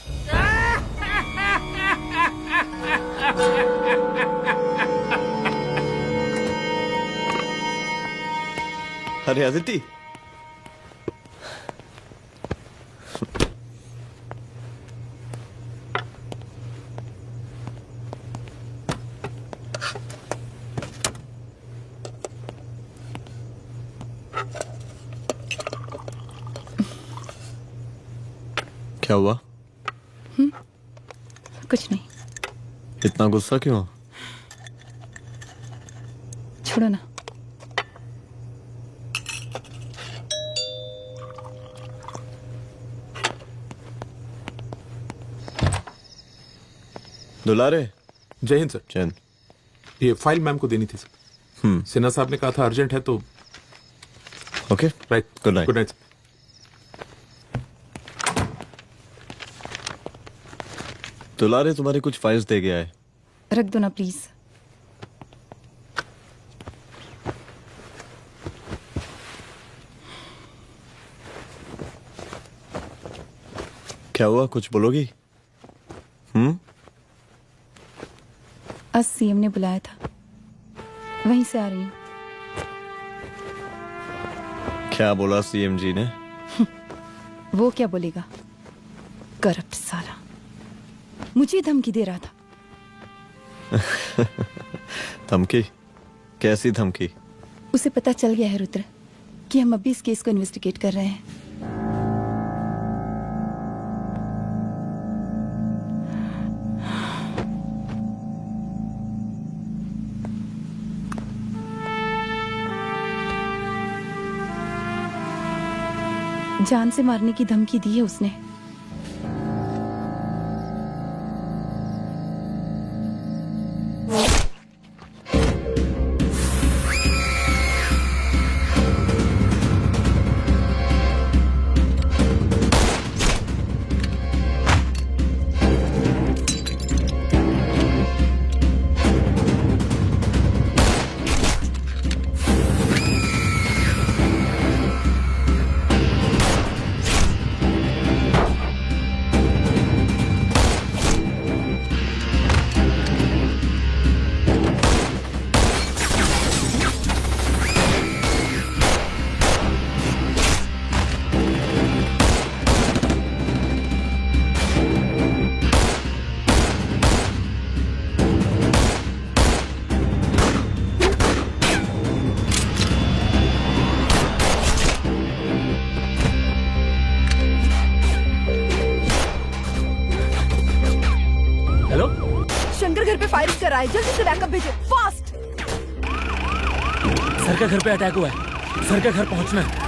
अरे अदिति, क्या हुआ? कुछ नहीं। इतना गुस्सा क्यों? छोड़ो ना। दुलारे। जय हिंद सर। जय हिंद। ये फाइल मैम को देनी थी सर। सिन्हा साहब ने कहा था अर्जेंट है तो। Okay right. Good night. Good night. दुलारे तुम्हारी कुछ फाइल्स दे गया है। रख दो ना प्लीज। क्या हुआ, कुछ बोलोगी? आज सीएम ने बुलाया था, वहीं से आ रही हूँ। क्या बोला सीएम जी ने? वो क्या बोलेगा, करप्ट साला, मुझे धमकी दे रहा था। धमकी? कैसी धमकी? उसे पता चल गया है रुद्र कि हम अभी इस केस को इन्वेस्टिगेट कर रहे हैं। जान से मारने की धमकी दी है उसने। जल्दी से बैकअप भेजो, फास्ट। सर का घर पे अटैक हुआ है, सर का घर पहुंचना है।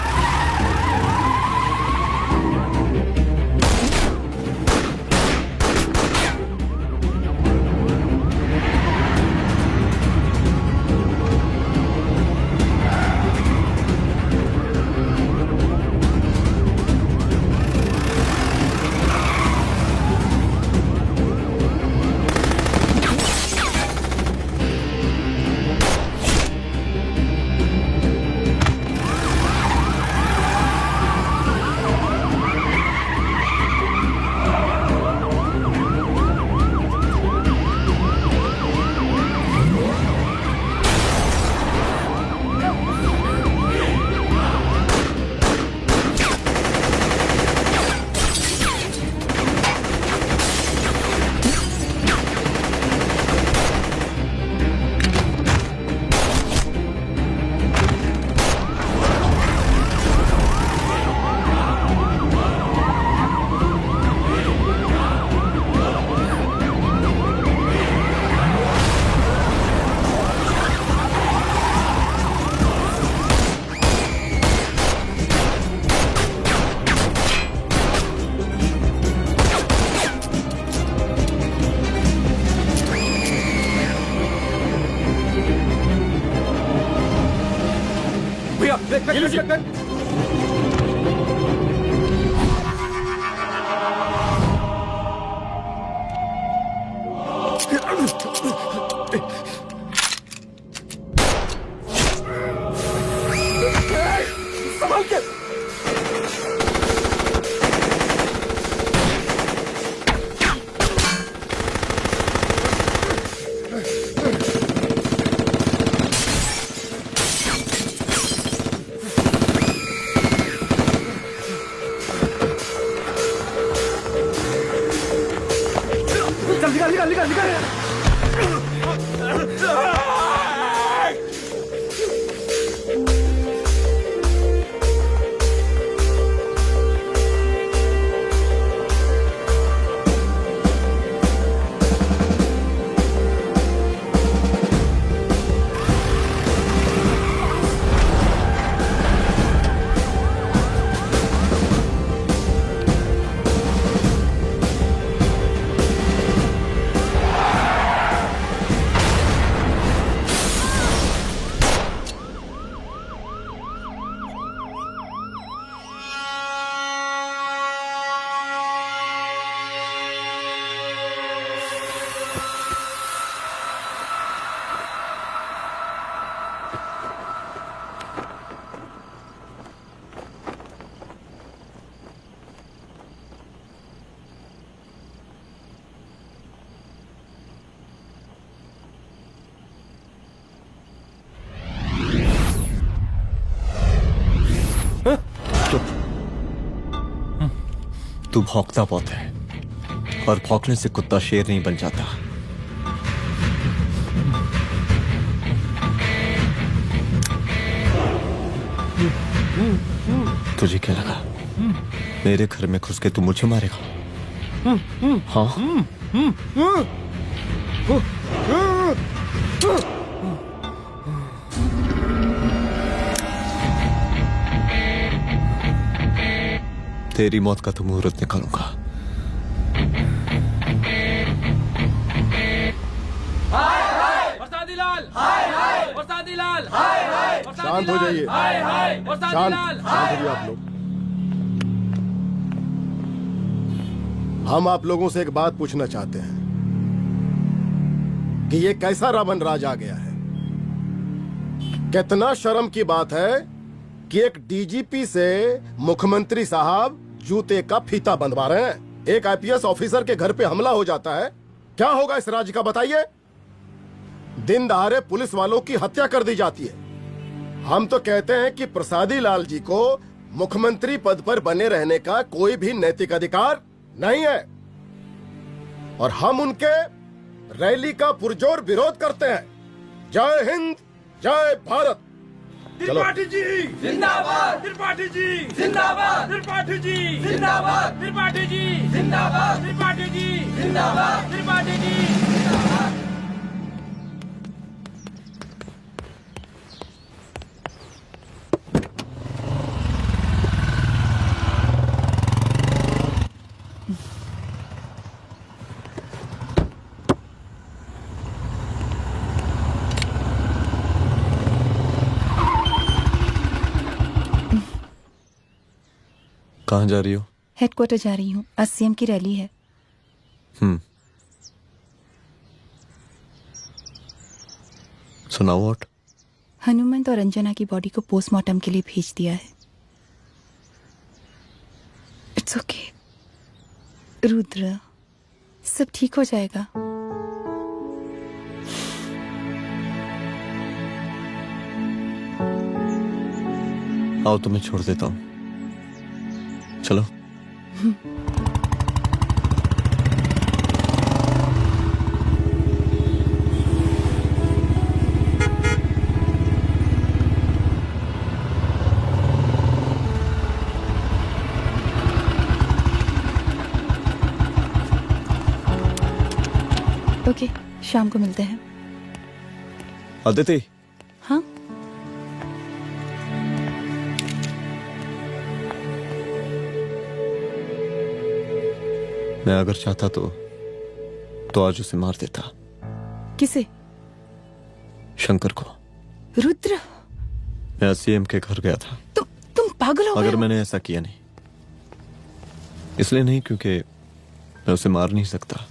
तू भौंकता बहुत है, और भौंकने से कुत्ता शेर नहीं बन जाता। तुझे क्या लगा मेरे घर में घुस के तू मुझे मारेगा? हाँ? तेरी मौत का तो मुहूर्त निकालूंगा। शांत हो जाइए, शांत हो जाइए आप लोग। हम आप लोगों से एक बात पूछना चाहते हैं कि ये कैसा रावण राज आ गया है। कितना शर्म की बात है कि एक डीजीपी से मुख्यमंत्री साहब जूते का फीता बंधवा रहे हैं। एक आईपीएस ऑफिसर के घर पे हमला हो जाता है, क्या होगा इस राज्य का बताइए? दिन दहाड़े पुलिस वालों की हत्या कर दी जाती है। हम तो कहते हैं कि प्रसादी लाल जी को मुख्यमंत्री पद पर बने रहने का कोई भी नैतिक अधिकार नहीं है, और हम उनके रैली का पुरजोर विरोध करते हैं। जय हिंद, जय भारत। त्रिपाठी जी जिंदाबाद, त्रिपाठी जी जिंदाबाद, त्रिपाठी जी जिंदाबाद, त्रिपाठी जी जिंदाबाद, त्रिपाठी जी जिंदाबाद, त्रिपाठी जी जिंदाबाद। कहाँ जा रही हो? हेडक्वार्टर जा रही हूँ, आज सीएम की रैली है। सुनाओ। व्हाट? हनुमंत और अंजना की बॉडी को पोस्टमार्टम के लिए भेज दिया है। इट्स ओके रुद्र, सब ठीक हो जाएगा। आओ तुम्हें छोड़ देता हूँ, चलो। ओके, शाम को मिलते हैं। अदिति। हाँ? मैं अगर चाहता तो आज उसे मार देता। किसे? शंकर को। रुद्र, मैं सीएम के घर गया था। तुम पागल हो गए अगर हो? मैंने ऐसा किया नहीं, इसलिए नहीं क्योंकि मैं उसे मार नहीं सकता,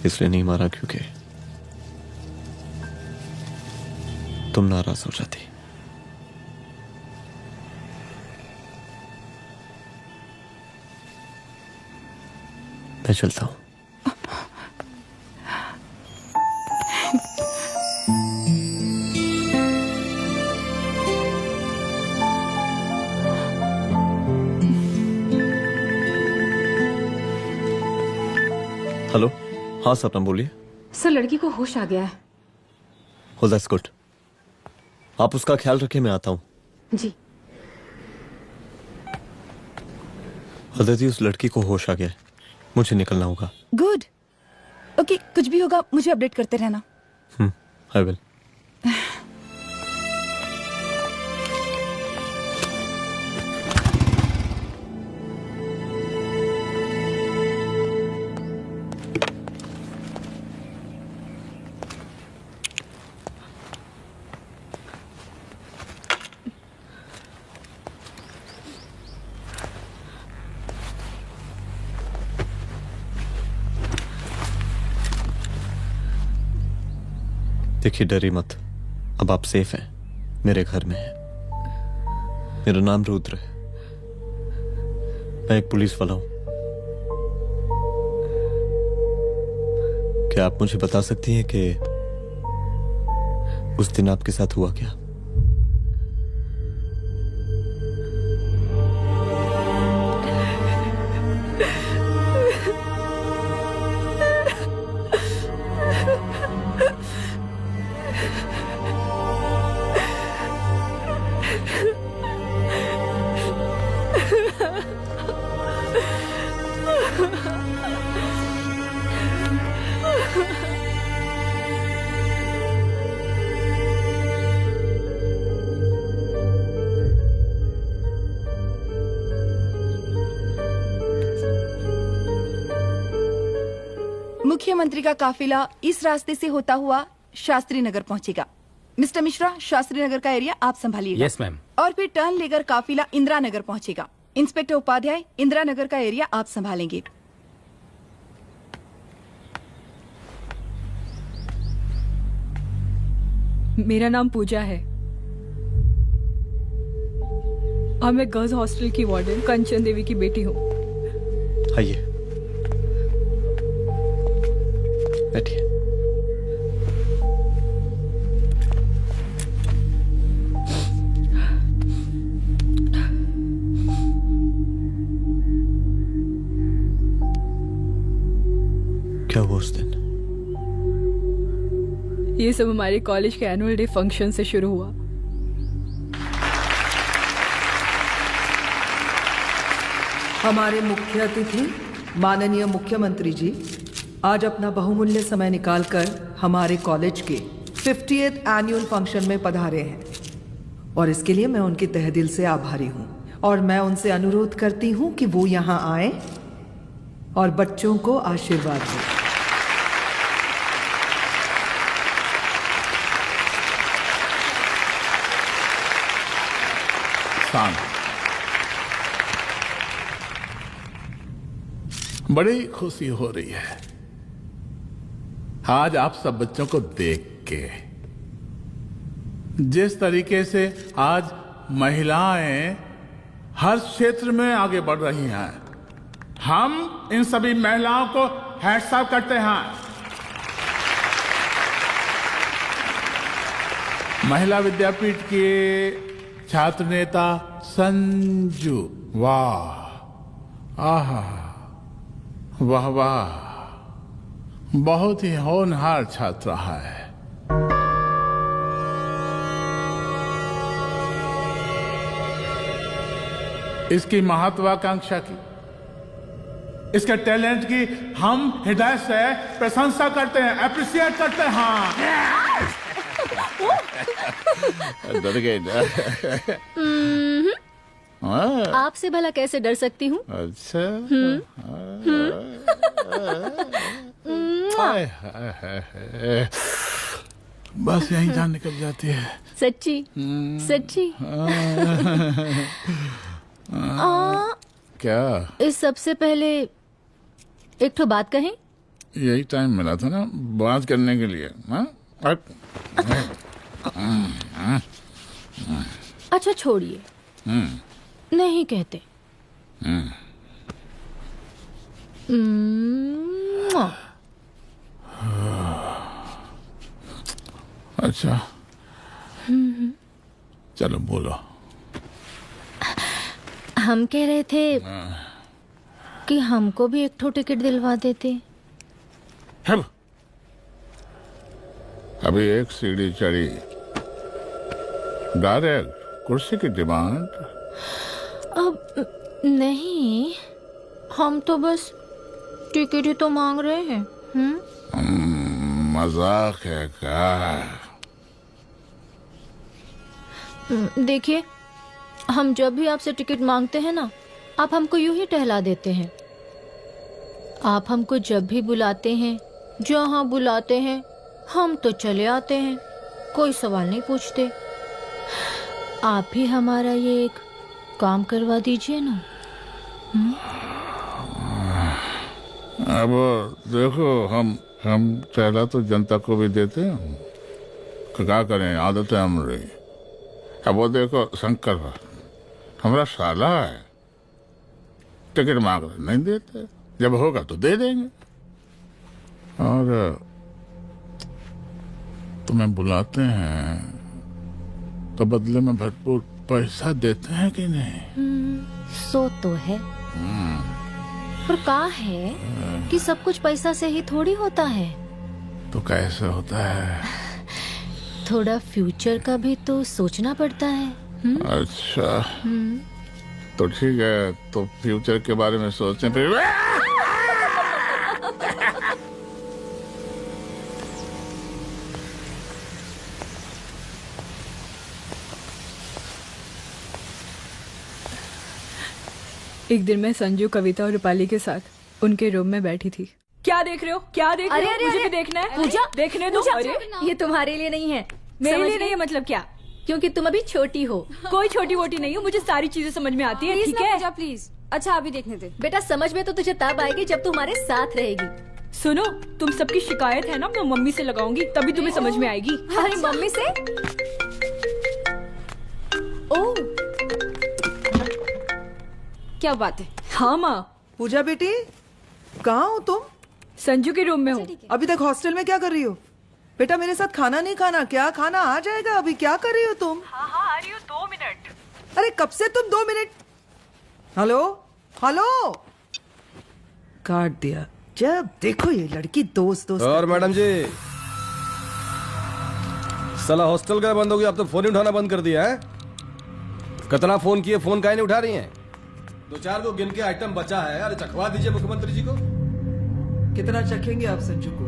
इसलिए नहीं मारा क्योंकि तुम नाराज हो जाती। मैं चलता हूं। हेलो। हाँ सपना बोलिए। सर, लड़की को होश आ गया है। Oh, that's good. आप उसका ख्याल रखिए, मैं आता हूँ। जी। अदिति, उस लड़की को होश आ गया है, मुझे निकलना होगा। गुड। ओके, कुछ भी होगा मुझे अपडेट करते रहना। I will. देखिए, डरिए मत, अब आप सेफ हैं, मेरे घर में हैं। मेरा नाम रुद्र है, मैं एक पुलिस वाला हूं। क्या आप मुझे बता सकती हैं कि उस दिन आपके साथ हुआ क्या? मुख्यमंत्री का काफिला इस रास्ते से होता हुआ शास्त्री नगर पहुंचेगा। मिस्टर मिश्रा, शास्त्री नगर का एरिया आप संभालिएगा। Yes ma'am. और फिर टर्न लेकर काफिला इंदिरा नगर पहुंचेगा। इंस्पेक्टर उपाध्याय, इंदिरा नगर का एरिया आप संभालेंगे। मेरा नाम पूजा है और मैं गर्ल्स हॉस्टल की वार्डन कंचन देवी की बेटी हूँ। आइए, बैठिए। क्या हुआ उस दिन? ये सब हमारे कॉलेज के एनुअल डे फंक्शन से शुरू हुआ। हमारे मुख्य अतिथि माननीय मुख्यमंत्री जी आज अपना बहुमूल्य समय निकालकर हमारे कॉलेज के 50th एनुअल फंक्शन में पधारे हैं और इसके लिए मैं उनके तहे दिल से आभारी हूं और मैं उनसे अनुरोध करती हूं कि वो यहां आए और बच्चों को आशीर्वाद दें। बड़ी खुशी हो रही है आज आप सब बच्चों को देख के। जिस तरीके से आज महिलाएं हर क्षेत्र में आगे बढ़ रही हैं, हम इन सभी महिलाओं को हैट्स ऑफ करते हैं। महिला विद्यापीठ के छात्र नेता संजू, वाह, आहा, वाह वाह, बहुत ही होनहार छात्र है। इसकी महत्वाकांक्षा की, इसके टैलेंट की हम हृदय से प्रशंसा करते हैं, अप्रिशिएट करते हैं। डर गए ना? आपसे भला कैसे डर सकती हूँ? अच्छा। बस यही जान निकल जाती है। सच्ची सच्ची। क्या? इस सबसे पहले एक तो बात कहें। यही टाइम मिला था ना बात करने के लिए। अच्छा छोड़िए, नहीं कहते। अच्छा चलो बोलो। हम कह रहे थे कि हमको भी एक ठो टिकट दिलवा देते। अभी एक सीढ़ी चढ़ी, डायरेक्ट कुर्सी की डिमांड। अब नहीं, हम तो बस टिकट ही तो मांग रहे हैं। मजाक है क्या? देखिए, हम जब भी आपसे टिकट मांगते हैं ना, आप हमको यूं ही टहला देते हैं। आप हमको जब भी बुलाते हैं, जहां बुलाते हैं, हम तो चले आते हैं, कोई सवाल नहीं पूछते। आप भी हमारा ये एक काम करवा दीजिए ना। अब देखो, हम टहला तो जनता को भी देते हैं, क्या करें, आदत है हमारी। अब वो देखो शंकर हमारा साला है, टिकट मांग रहे नहीं देते, जब होगा तो दे देंगे। और तुम्हें बुलाते हैं तो बदले में भरपूर पैसा देते हैं कि नहीं? सो तो है, पर का है कि सब कुछ पैसा से ही थोड़ी होता है। तो कैसे होता है? थोड़ा फ्यूचर का भी तो सोचना पड़ता है। अच्छा, तो ठीक है, तो फ्यूचर के बारे में सोचें फिर। एक दिन मैं संजू, कविता और रूपाली के साथ उनके रूम में बैठी थी। क्या देख रहे हो? क्या देख रहे हो? मुझे भी देखना है। पूजा, देखने दो। अरे ये तुम्हारे लिए नहीं है। मेरे लिए नहीं है मतलब क्या? क्योंकि तुम अभी छोटी हो। कोई छोटी वोटी नहीं हो, मुझे सारी चीजें समझ में आती है। ठीक है पूजा प्लीज। अच्छा अभी देखने दे। बेटा समझ में तो तुझे तब आएगी जब तू हमारे साथ रहेगी। सुनो, तुम सबकी शिकायत है ना, मैं मम्मी से लगाऊंगी, तभी तुम्हें समझ में आएगी। अरे मम्मी से? ओह क्या बात है? हाँ माँ। पूजा बेटी, कहाँ हो तुम? संजू के रूम में हूँ। अभी तक हॉस्टल में क्या कर रही हो? बेटा मेरे साथ खाना नहीं खाना क्या? खाना आ जाएगा, अभी क्या कर रही हो तुम? हाँ आ रही हूँ, 2 मिनट। अरे कब से तुम 2 मिनट? हेलो हेलो, काट दिया। जब देखो ये लड़की दोस्त दोस्त। और मैडम जी, साला हॉस्टल का बंद हो गया, अब तो फोन ही उठाना बंद कर दिया है। कितना फोन किए, फोन काहे नहीं उठा रही हैं? 2-4 को गिन के आइटम बचा है, अरे चखवा दीजिए मुख्यमंत्री जी को। कितना चखेंगे आप संजू को?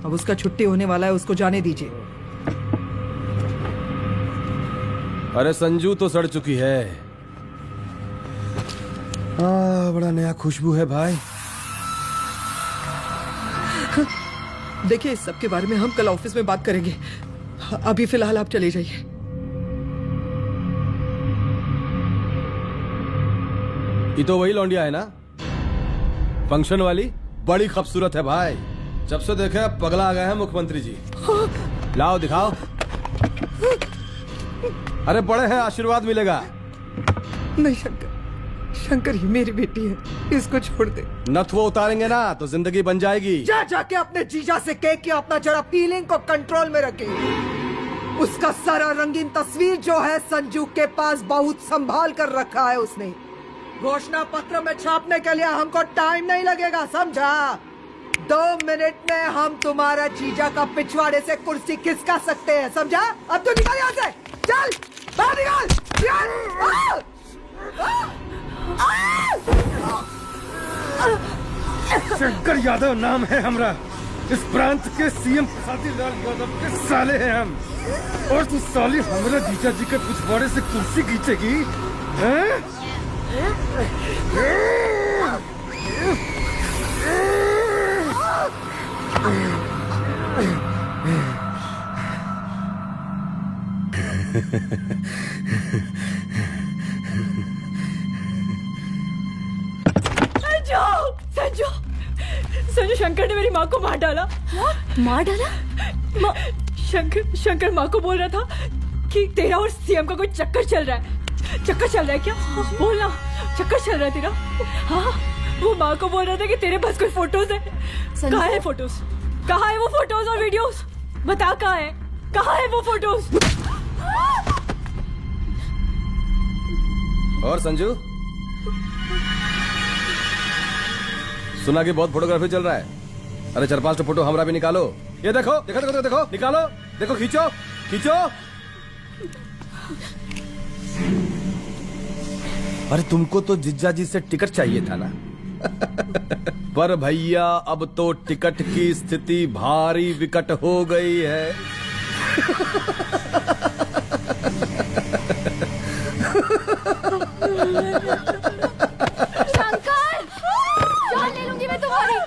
अब उसका छुट्टी होने वाला है, उसको जाने दीजिए। अरे संजू तो सड़ चुकी है। बड़ा नया खुशबू है भाई। देखिए इस सब के बारे में हम कल ऑफिस में बात करेंगे, अभी फिलहाल आप चले जाइए। ये तो वही लौंडिया है ना, फंक्शन वाली? बड़ी खूबसूरत है भाई, जब से देखे पगला आ गए हैं मुख्यमंत्री जी। लाओ दिखाओ। अरे बड़े हैं, आशीर्वाद मिलेगा। नहीं शंकर, शंकर ये मेरी बेटी है, इसको छोड़ दे। नथ वो उतारेंगे ना तो जिंदगी बन जाएगी। जा जाके अपने जीजा से कह के अपना जरा फीलिंग को कंट्रोल में रखे। उसका सारा रंगीन तस्वीर जो है संजू के पास बहुत संभाल कर रखा है उसने। घोषणा पत्र में छापने के लिए हमको टाइम नहीं लगेगा, समझा? 2 मिनट में हम तुम्हारा जीजा का पिछवाड़े से कुर्सी खिसका सकते हैं, समझा? अब तो निकल यहाँ से, चल बाहर निकल। शंकर यादव नाम है हमरा, इस प्रांत के सीएम प्रसादी लाल यादव के साले हैं हम। और तू साली हमरा जीजा जी के पिछवाड़े से कुर्सी खींचेगी, हैं? संजू, संजू शंकर ने मेरी माँ को मार डाला। मार डाला? शंकर माँ को बोल रहा था कि तेरा और सीएम का कोई चक्कर चल रहा है। चक्कर चल रहा है क्या? बोलना, चक्कर चल रहा है तेरा? हाँ, वो माँ को बोल रहा था कि तेरे पास कोई फोटोज है। कहाँ है फोटोज? कहाँ है वो फोटोज और वीडियोस? बता कहाँ है? कहाँ है वो फोटोज? और संजू, सुना कि बहुत फोटोग्राफी चल रहा है। अरे 4-5 फोटो हमरा भी निकालो। ये देखो देखो देखो देखो, निकालो, देखो, खींचो खींचो। अरे तुमको तो जिज्जा जी से टिकट चाहिए था ना। पर भैया अब तो टिकट की स्थिति भारी विकट हो गई है। शंकर, जान ले लूंगी मैं तुम्हारी।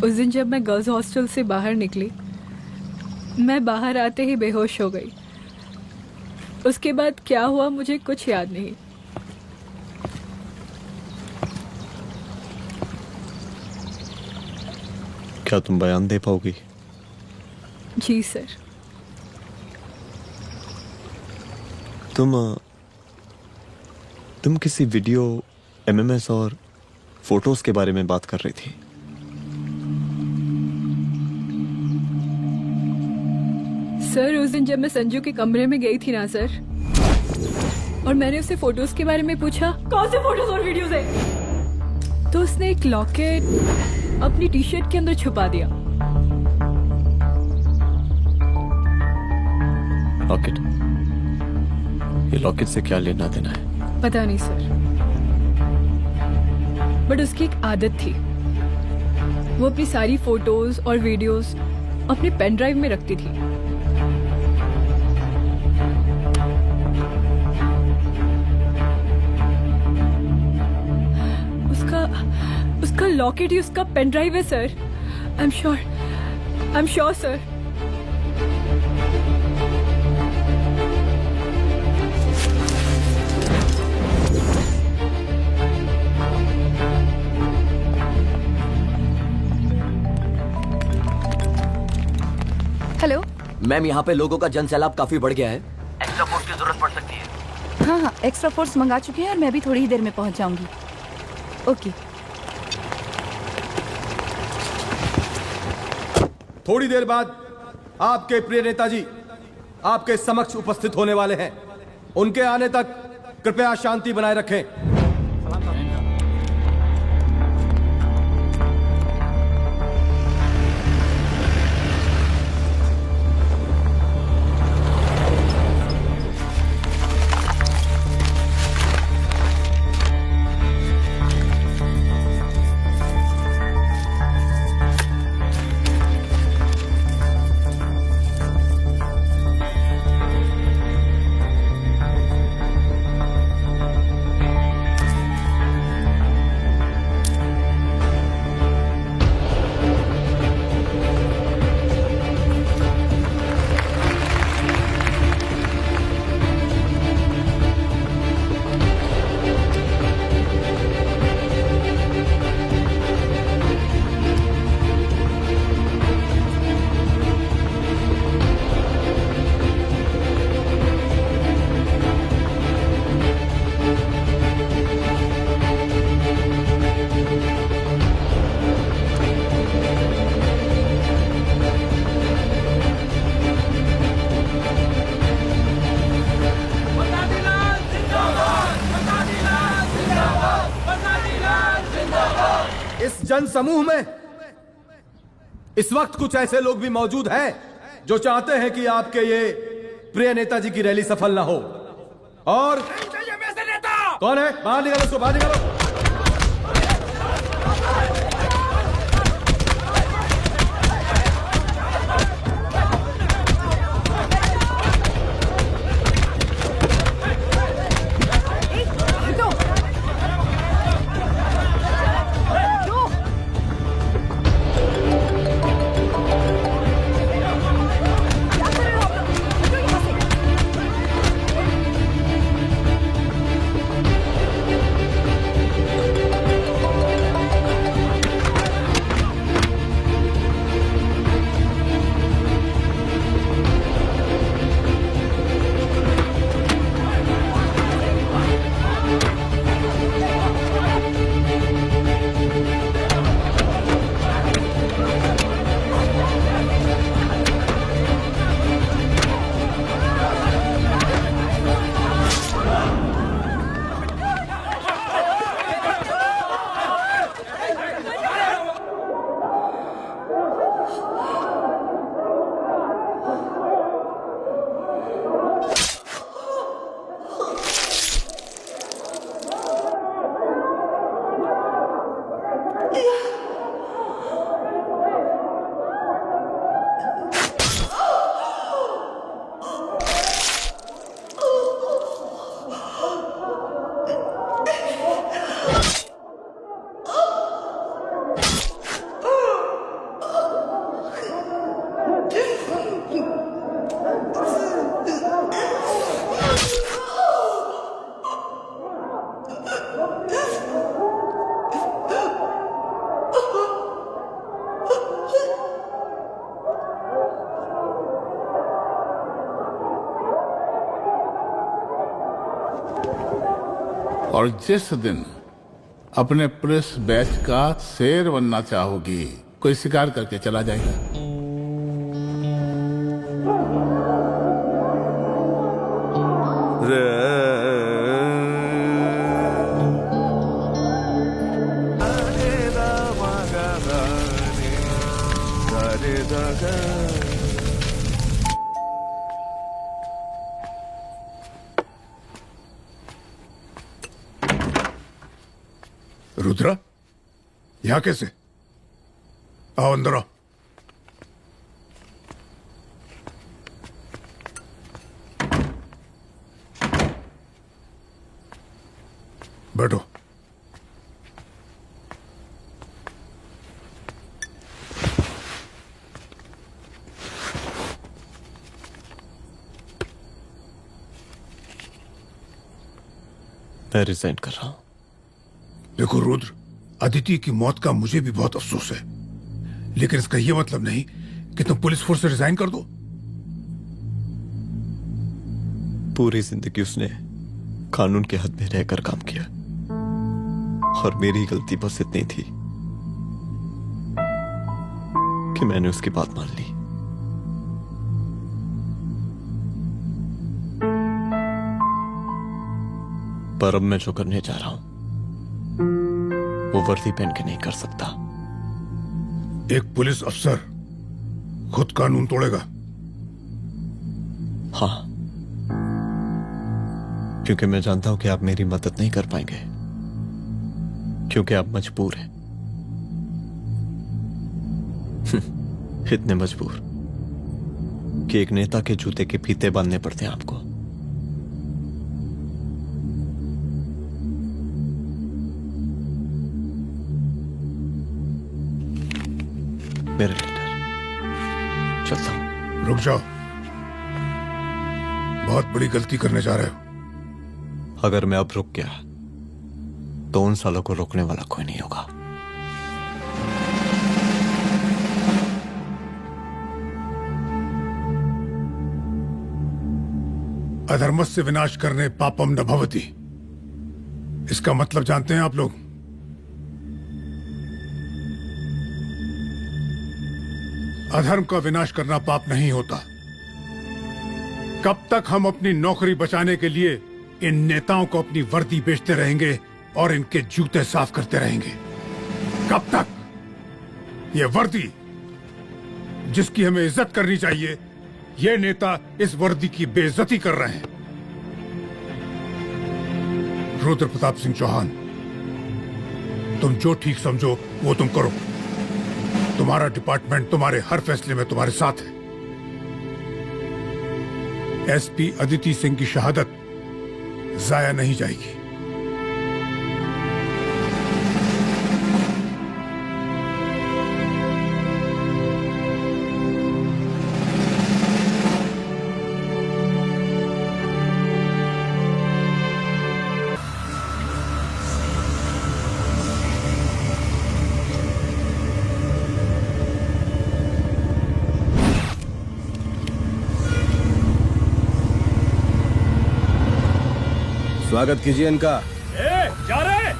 उस दिन जब मैं गर्ल्स हॉस्टल से बाहर निकली, मैं बाहर आते ही बेहोश हो गई। उसके बाद क्या हुआ मुझे कुछ याद नहीं। क्या तुम बयान दे पाओगी? जी सर। तुम किसी वीडियो, एमएमएस और फोटोज के बारे में बात कर रही थी। सर उस दिन जब मैं संजू के कमरे में गई थी ना सर, और मैंने उससे फोटोज के बारे में पूछा कौन से फोटोज और वीडियोज है, तो उसने एक लॉकेट अपनी टी शर्ट के अंदर छुपा दिया। लॉकेट? ये लॉकेट से क्या लेना देना है? पता नहीं सर, बट उसकी एक आदत थी, वो अपनी सारी फोटोज और वीडियोस अपने पेन ड्राइव में रखती थी। उसका लॉकेट ही उसका पेन ड्राइव है sir. I am sure sir. Hello ma'am, यहाँ पे लोगों का जन सैलाब काफी बढ़ गया है, एक्स्ट्रा फोर्स की जरूरत पड़ सकती है। हाँ हाँ, एक्स्ट्रा फोर्स मंगा चुके हैं और मैं भी थोड़ी ही देर में पहुंच जाऊंगी। ओके। थोड़ी देर बाद आपके प्रिय नेताजी आपके समक्ष उपस्थित होने वाले हैं। उनके आने तक कृपया शांति बनाए रखें। जन समूह में इस वक्त कुछ ऐसे लोग भी मौजूद हैं जो चाहते हैं कि आपके ये प्रिय नेताजी की रैली सफल ना हो। और कौन है? बाहर निकालो उसको, बाहर निकालो। और जिस दिन अपने पुलिस बैच का शेर बनना चाहोगी, कोई शिकार करके चला जाएगा। रुद्रा, यहाँ कैसे? आओ अंदर आओ। बैठो। मैं रिजाइन कर रहा हूं। देखो रुद्र, अदिति की मौत का मुझे भी बहुत अफसोस है, लेकिन इसका यह मतलब नहीं कि तुम पुलिस फोर्स से रिजाइन कर दो। पूरी जिंदगी उसने कानून के हद में रहकर काम किया और मेरी गलती बस इतनी थी कि मैंने उसकी बात मान ली। पर अब मैं जो करने जा रहा हूं वो वर्दी पहन के नहीं कर सकता। एक पुलिस अफसर खुद कानून तोड़ेगा? हाँ, क्योंकि मैं जानता हूं कि आप मेरी मदद नहीं कर पाएंगे, क्योंकि आप मजबूर हैं। इतने मजबूर कि एक नेता के जूते के फीते बांधने पड़ते हैं आपको। मेरे लीडर, चलता हूं। रुक जाओ, बहुत बड़ी गलती करने जा रहे हो। अगर मैं अब रुक गया तो उन सालों को रोकने वाला कोई नहीं होगा। अधर्मस्य विनाश करने पापम न भवति, इसका मतलब जानते हैं आप लोग? अधर्म का विनाश करना पाप नहीं होता। कब तक हम अपनी नौकरी बचाने के लिए इन नेताओं को अपनी वर्दी बेचते रहेंगे और इनके जूते साफ करते रहेंगे? कब तक? ये वर्दी जिसकी हमें इज्जत करनी चाहिए, ये नेता इस वर्दी की बेइज्जती कर रहे हैं। रुद्र प्रताप सिंह चौहान, तुम जो ठीक समझो वो तुम करो। तुम्हारा डिपार्टमेंट तुम्हारे हर फैसले में तुम्हारे साथ है। एसपी अदिति सिंह की शहादत जाया नहीं जाएगी। स्वागत कीजिए इनका। जा रहे।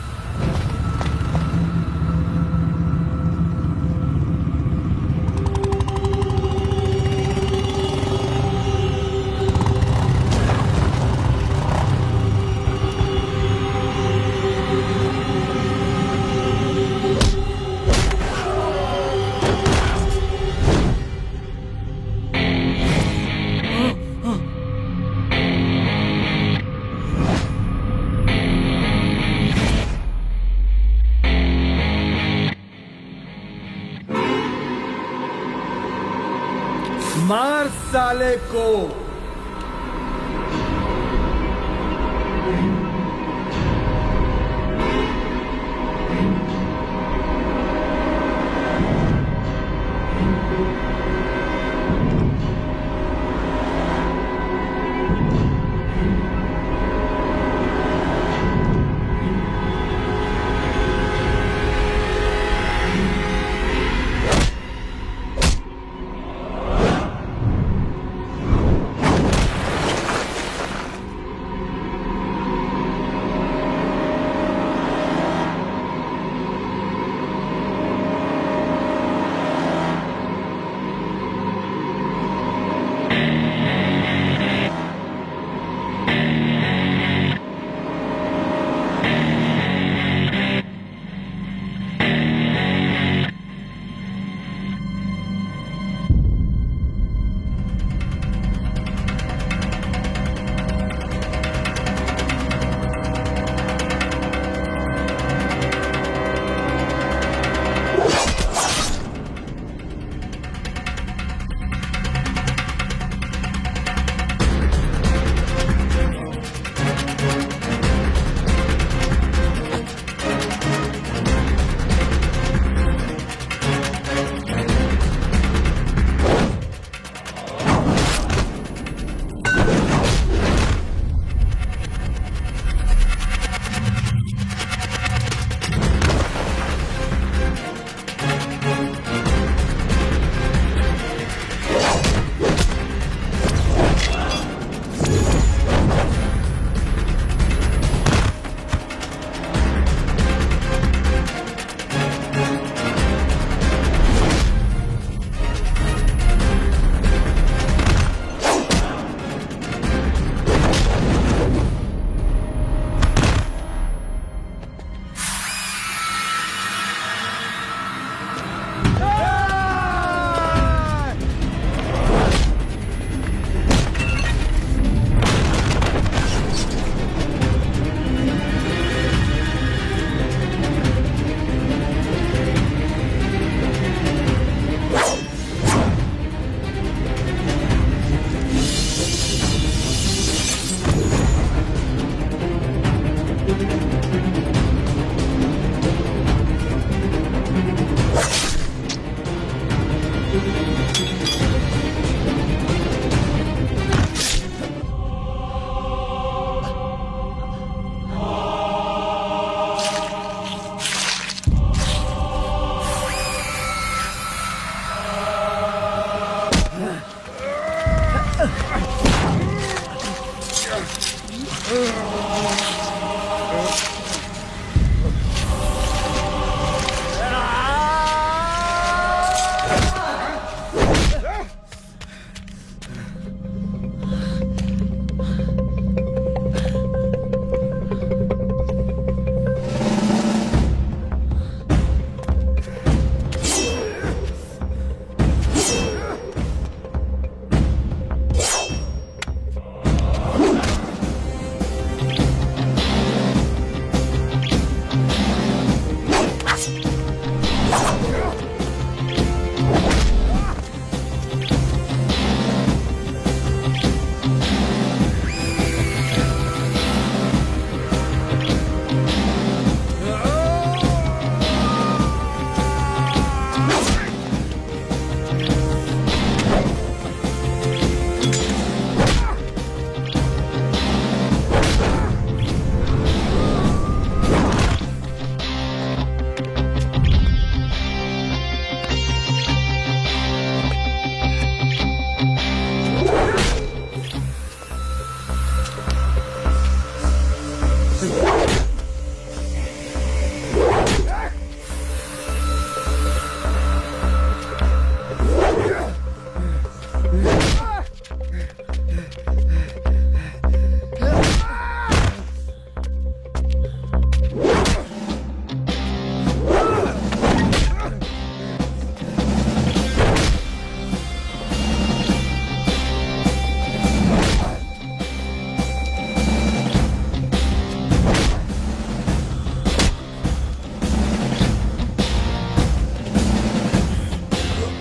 मार साले को।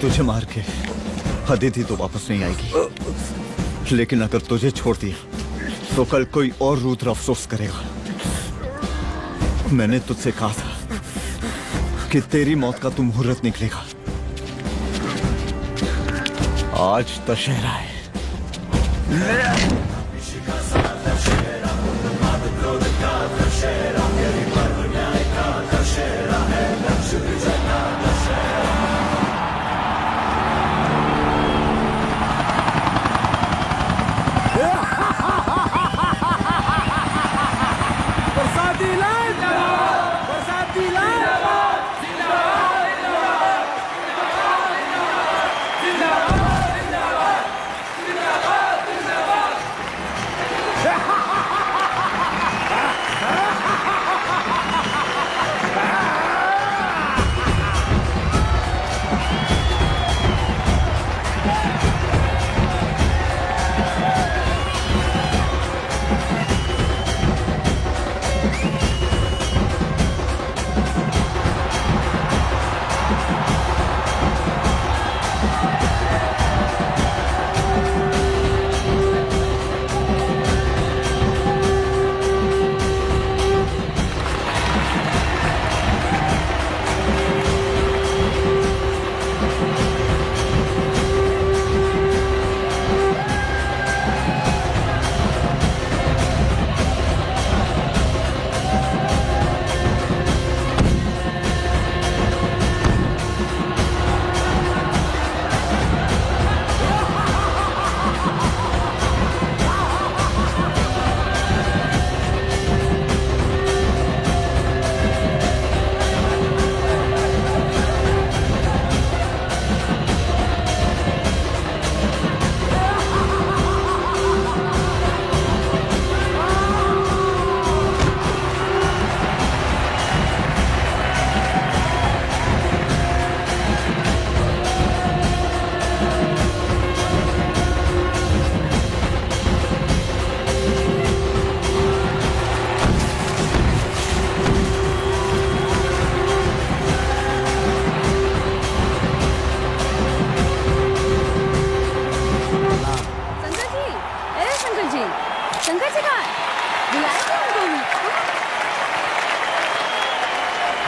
तुझे मार के अदिति तो वापस नहीं आएगी, लेकिन अगर तुझे छोड़ दिया तो कल कोई और रुद्र अफसोस करेगा। मैंने तुझसे कहा था कि तेरी मौत का तू मुहूर्त निकलेगा। आज दशहरा है।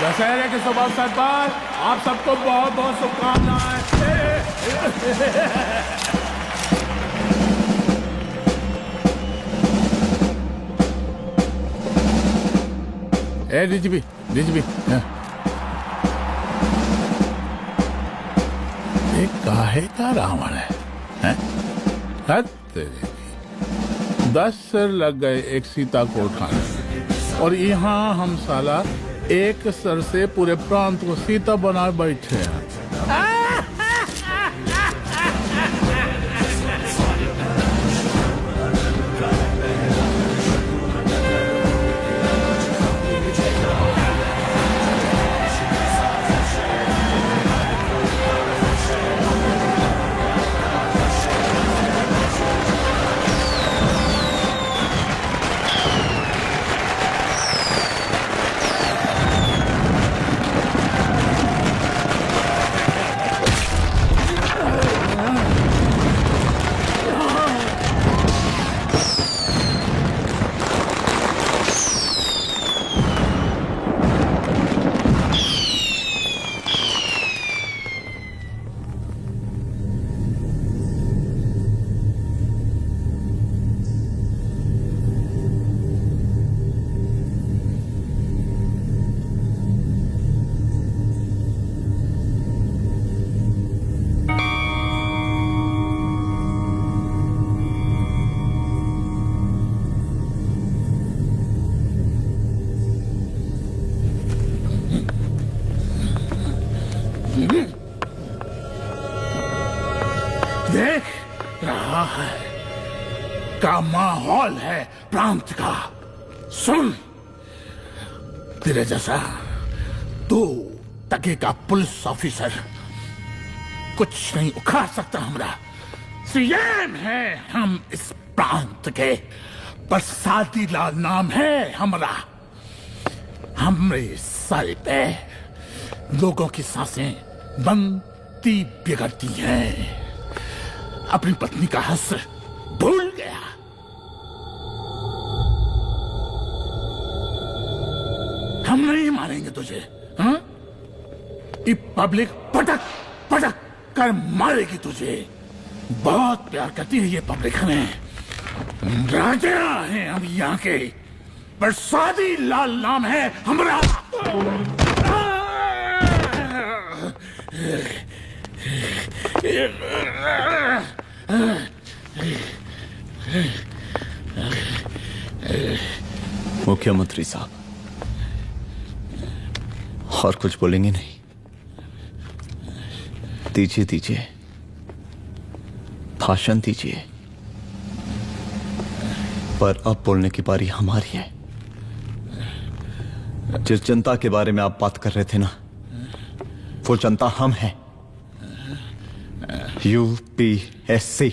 दशहरे के शुभ अवसर पर आप सबको बहुत बहुत शुभकामनाएं। ए डीजीपी डीजीपी ये काहे का रावण है? हद तेरे की। 10 सिर लग गए एक सीता को उठाने और यहाँ हम साला एक सर से पूरे प्रांत को सीता बना बैठे हैं। देख रहा है का माहौल है प्रांत का। सुन, तेरे जैसा तू टके का पुलिस ऑफिसर कुछ नहीं उखाड़ सकता। हमारा सीएम है हम इस प्रांत के, प्रसादी लाल नाम है हमारा। हमरे सर पे लोगों की सांसें बनती बिगड़ती हैं। अपनी पत्नी का हंस भूल गया। हम नहीं मारेंगे तुझे। हाँ? ये पब्लिक पटक पटक कर मारेगी तुझे। बहुत प्यार करती है ये पब्लिक हमें। राजा हैं हम यहाँ के, प्रसादी लाल नाम है हमारा। मुख्यमंत्री साहब, और कुछ बोलेंगे नहीं? दीजिए दीजिए, भाषण दीजिए। पर अब बोलने की बारी हमारी है। जिस जनता के बारे में आप बात कर रहे थे ना, वो जनता हम हैं। UPSC,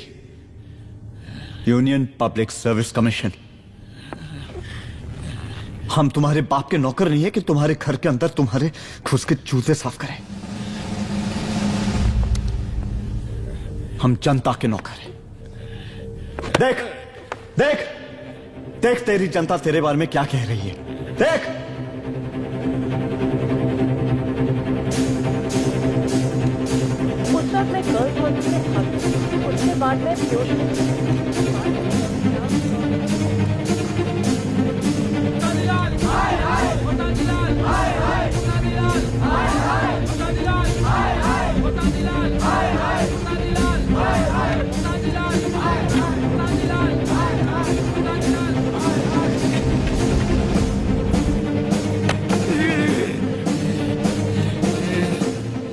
union public service commission. हम तुम्हारे बाप के नौकर नहीं है कि तुम्हारे घर के अंदर तुम्हारे घुस के जूते साफ करें। हम जनता के नौकर हैं। देख देख देख, तेरी जनता तेरे बारे में क्या कह रही है। देख, उस वक्त मैं गर्ल्स हॉस्टल में भागी, उसके बाद मैं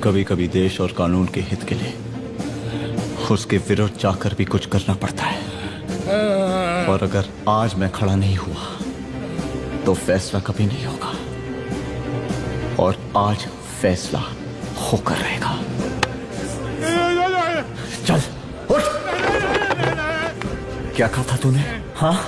कभी कभी देश और कानून के हित के लिए उसके विरुद्ध जाकर भी कुछ करना पड़ता है। और अगर आज मैं खड़ा नहीं हुआ तो फैसला कभी नहीं होगा, और आज फैसला होकर रहेगा। चल उठ। क्या कहा था तूने? हाँ,